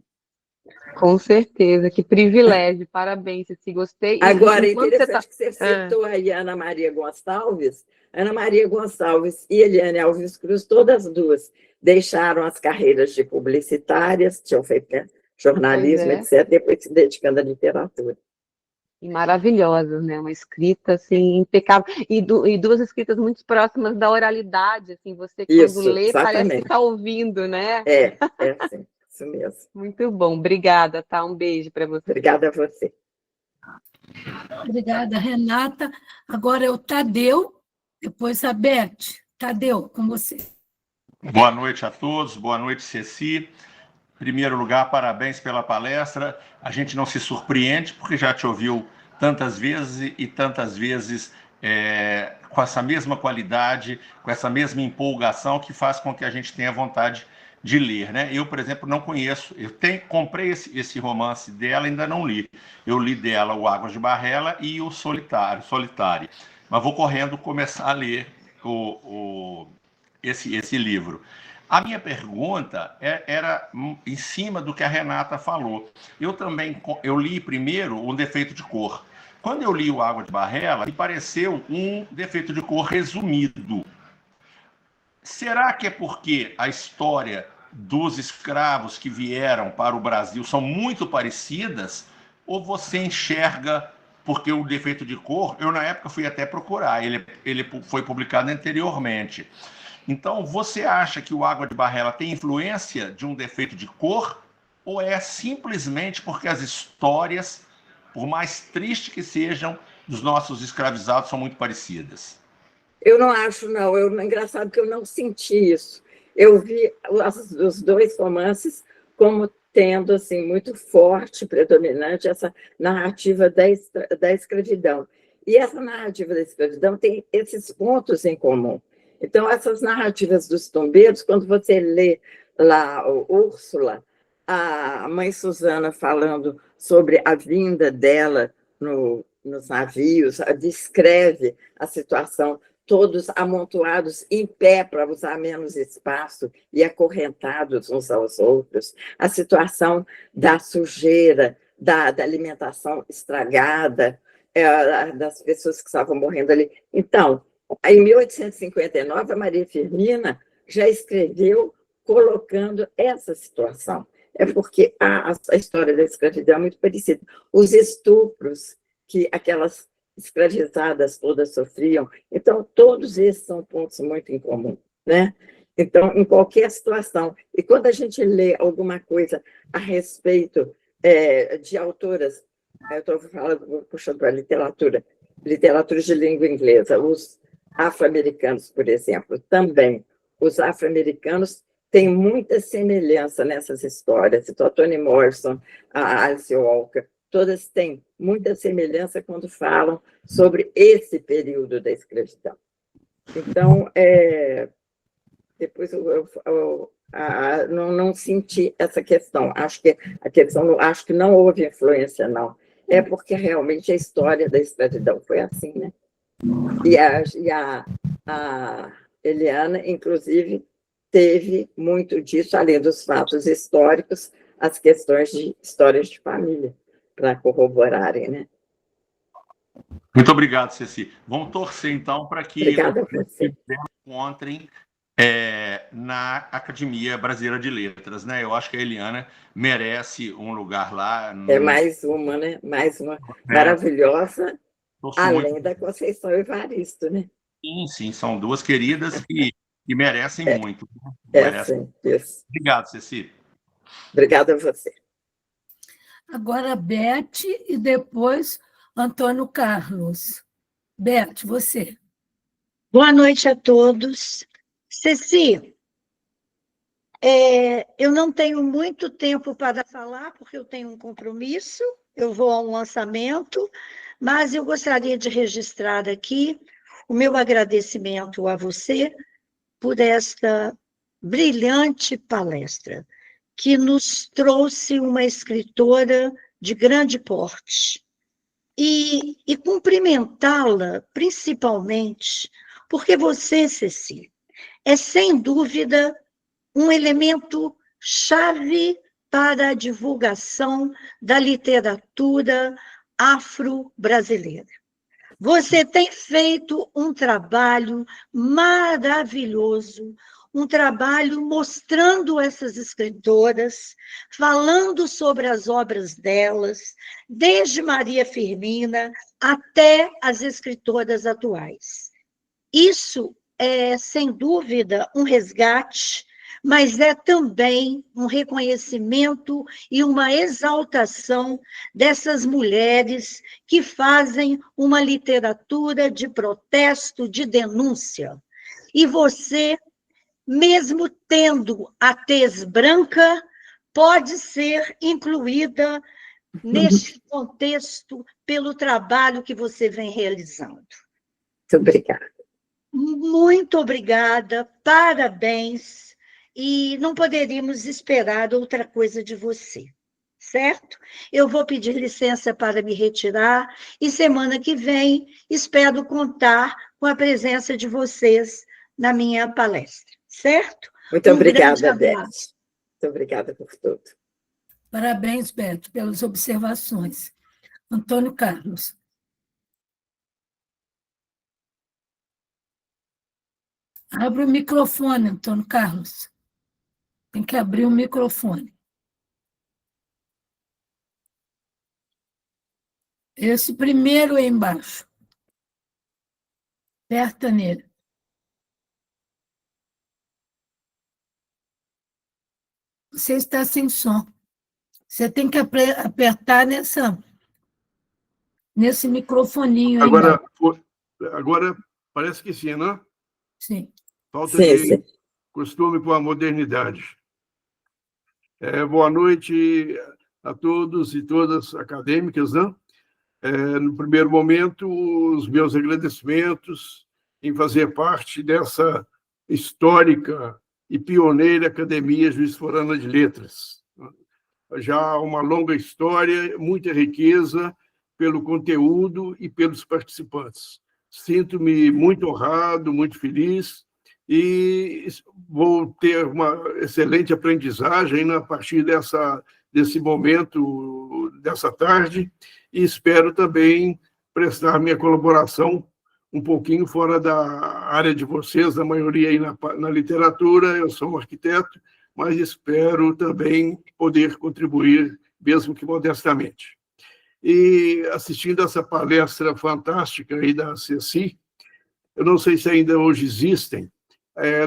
Com certeza, que privilégio, parabéns, Ceci, gostei. Agora, é enquanto interessante que você citou aí a Ana Maria Gonçalves. Ana Maria Gonçalves e Eliane Alves Cruz, todas duas, deixaram as carreiras de publicitárias, tinham feito jornalismo, etc., depois se dedicando à literatura. E maravilhosas, né? Uma escrita, assim, impecável. E duas escritas muito próximas da oralidade, assim, você quando Isso, lê exatamente. parece que está ouvindo, né? Sim, isso mesmo. Muito bom, obrigada, tá? Um beijo para você. Obrigada a você. Obrigada, Renata. Agora é o Tadeu, depois a Beth. Tadeu, com você. Boa noite a todos, boa noite, Ceci. Em primeiro lugar, parabéns pela palestra. A gente não se surpreende, porque já te ouviu tantas vezes e tantas vezes com essa mesma qualidade, com essa mesma empolgação que faz com que a gente tenha vontade de ler, né? Eu, por exemplo, não conheço, comprei esse romance dela, ainda não li. Eu li dela o Águas de Barrela e o Solitário, mas vou correndo começar a ler esse livro. A minha pergunta era em cima do que a Renata falou. Eu li primeiro Um Defeito de Cor. Quando eu li o Água de Barrela, me pareceu um defeito de cor resumido. Será que é porque a história dos escravos que vieram para o Brasil são muito parecidas? Ou você enxerga, porque o defeito de cor, eu na época fui até procurar, ele foi publicado anteriormente. Então, você acha que o Água de Barrela tem influência de um defeito de cor? Ou é simplesmente porque as histórias, por mais tristes que sejam, dos nossos escravizados são muito parecidas? Eu não acho, não. Engraçado que eu não senti isso. Eu vi os dois romances como tendo assim, muito forte, predominante, essa narrativa da escravidão. E essa narrativa da escravidão tem esses pontos em comum. Então, essas narrativas dos tombeiros, quando você lê lá o Úrsula, a mãe Susana falando sobre a vinda dela nos navios, descreve a situação, todos amontoados em pé para usar menos espaço e acorrentados uns aos outros, a situação da sujeira, da alimentação estragada, das pessoas que estavam morrendo ali. Então, em 1859, a Maria Firmina já escreveu colocando essa situação. É porque a história da escravidão é muito parecida. Os estupros que aquelas escravizadas todas sofriam. Então, todos esses são pontos muito em comum, né? Então, em qualquer situação. E quando a gente lê alguma coisa a respeito de autoras, eu estou puxando para a literatura de língua inglesa, os afro-americanos, por exemplo, também. Os afro-americanos têm muita semelhança nessas histórias. Então, a Toni Morrison, a Alice Walker, todas têm muita semelhança quando falam sobre esse período da escravidão. Então, depois eu não senti essa questão. Acho que não houve influência, não. É porque realmente a história da escravidão foi assim, né? E a Eliana, inclusive, teve muito disso, além dos fatos históricos, as questões de histórias de família, para corroborarem, né? Muito obrigado, Ceci. Vamos torcer, então, para que você encontrem na Academia Brasileira de Letras, né? Eu acho que a Eliana merece um lugar lá. Mais uma, né? Mais uma maravilhosa, além da Conceição Evaristo, né? Sim, são duas queridas que merecem muito. Sim, isso. Obrigado, Ceci. Obrigada a você. Agora, Beth e depois Antônio Carlos. Beth, você. Boa noite a todos. Ceci, eu não tenho muito tempo para falar, porque eu tenho um compromisso, eu vou a um lançamento, mas eu gostaria de registrar aqui o meu agradecimento a você por esta brilhante palestra, que nos trouxe uma escritora de grande porte. E cumprimentá-la, principalmente, porque você, Ceci, é, sem dúvida, um elemento chave para a divulgação da literatura afro-brasileira. Você tem feito um trabalho maravilhoso, um trabalho mostrando essas escritoras, falando sobre as obras delas, desde Maria Firmina até as escritoras atuais. Isso é, sem dúvida, um resgate, mas é também um reconhecimento e uma exaltação dessas mulheres que fazem uma literatura de protesto, de denúncia. E você, mesmo tendo a tez branca, pode ser incluída neste contexto pelo trabalho que você vem realizando. Muito obrigada. Muito obrigada, parabéns, e não poderíamos esperar outra coisa de você, certo? Eu vou pedir licença para me retirar, e semana que vem espero contar com a presença de vocês na minha palestra, certo? Muito Um obrigada, grande Beth. abraço. Muito obrigada por tudo. Parabéns, Beto, pelas observações. Antônio Carlos. Abre o microfone, Antônio Carlos. Tem que abrir o microfone. Esse primeiro aí embaixo. Aperta nele. Você está sem som. Você tem que apertar nesse microfoninho aí. Agora parece que sim, não? Sim. Falta Sim, de sim. costume com a modernidade. Boa noite a todos e todas acadêmicas, né? No primeiro momento, os meus agradecimentos em fazer parte dessa histórica e pioneira Academia Juiz Forana de Letras. Já uma longa história, muita riqueza pelo conteúdo e pelos participantes. Sinto-me muito honrado, muito feliz, e vou ter uma excelente aprendizagem a partir desse momento, dessa tarde, e espero também prestar minha colaboração um pouquinho fora da área de vocês, a maioria aí na literatura. Eu sou um arquiteto, mas espero também poder contribuir, mesmo que modestamente. E assistindo essa palestra fantástica aí da Ceci, eu não sei se ainda hoje existem.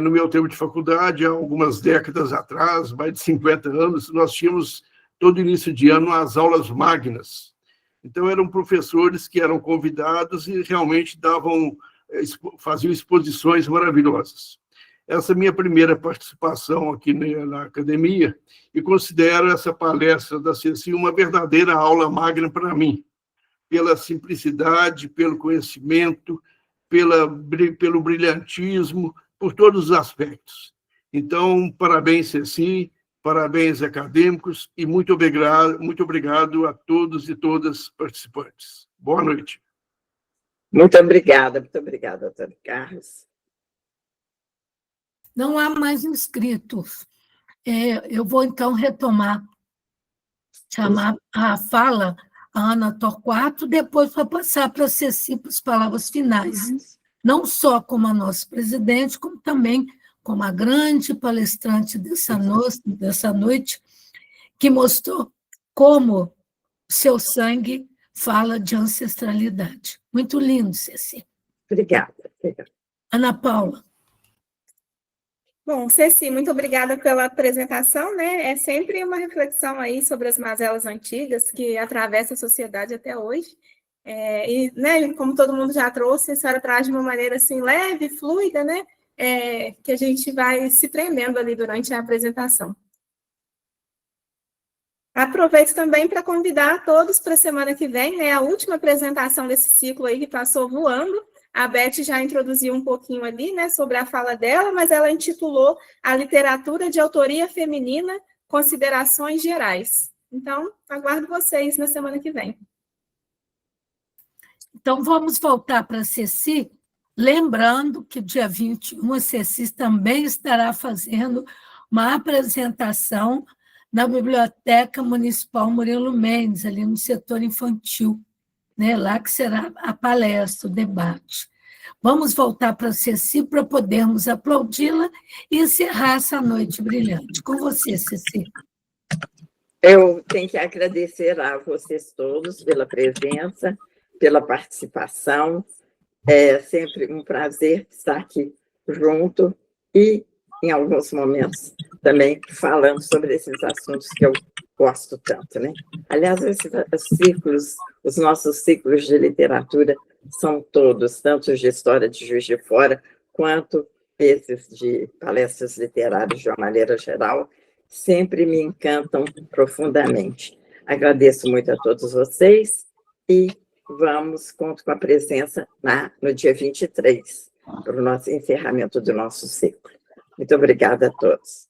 No meu tempo de faculdade, há algumas décadas atrás, mais de 50 anos, nós tínhamos todo início de ano as aulas magnas. Então, eram professores que eram convidados e realmente faziam exposições maravilhosas. Essa é a minha primeira participação aqui na academia, e considero essa palestra da Ceci uma verdadeira aula magna para mim, pela simplicidade, pelo conhecimento, pelo brilhantismo, por todos os aspectos. Então, parabéns, Ceci, parabéns, acadêmicos, e muito obrigado a todos e todas participantes. Boa noite. Muito obrigada, Antônio Carlos. Não há mais inscritos. Eu vou, então, chamar a fala a Ana Torquato, depois para passar para a Ceci para as palavras finais. Não só como a nossa presidente, como também como a grande palestrante dessa noite, que mostrou como seu sangue fala de ancestralidade. Muito lindo, Ceci. Obrigada. Ana Paula. Bom, Ceci, muito obrigada pela apresentação, né? É sempre uma reflexão aí sobre as mazelas antigas que atravessam a sociedade até hoje. E, né, como todo mundo já trouxe, a senhora traz de uma maneira assim leve, fluida, né, que a gente vai se prendendo ali durante a apresentação. Aproveito também para convidar todos para a semana que vem, né, a última apresentação desse ciclo aí que passou voando. A Beth já introduziu um pouquinho ali, né, sobre a fala dela, mas ela intitulou A Literatura de Autoria Feminina, Considerações Gerais. Então, aguardo vocês na semana que vem. Então, vamos voltar para a Ceci, lembrando que dia 21 a Ceci também estará fazendo uma apresentação na Biblioteca Municipal Murilo Mendes, ali no setor infantil, né? Lá que será a palestra, o debate. Vamos voltar para a Ceci para podermos aplaudi-la e encerrar essa noite brilhante. Com você, Ceci. Eu tenho que agradecer a vocês todos pela presença, pela participação. É sempre um prazer estar aqui junto e, em alguns momentos, também falando sobre esses assuntos que eu gosto tanto, né? Aliás, os nossos ciclos de literatura são todos, tanto os de história de Juiz de Fora, quanto esses de palestras literárias de uma maneira geral, sempre me encantam profundamente. Agradeço muito a todos vocês e conto com a presença no dia 23, para o nosso encerramento do nosso ciclo. Muito obrigada a todos.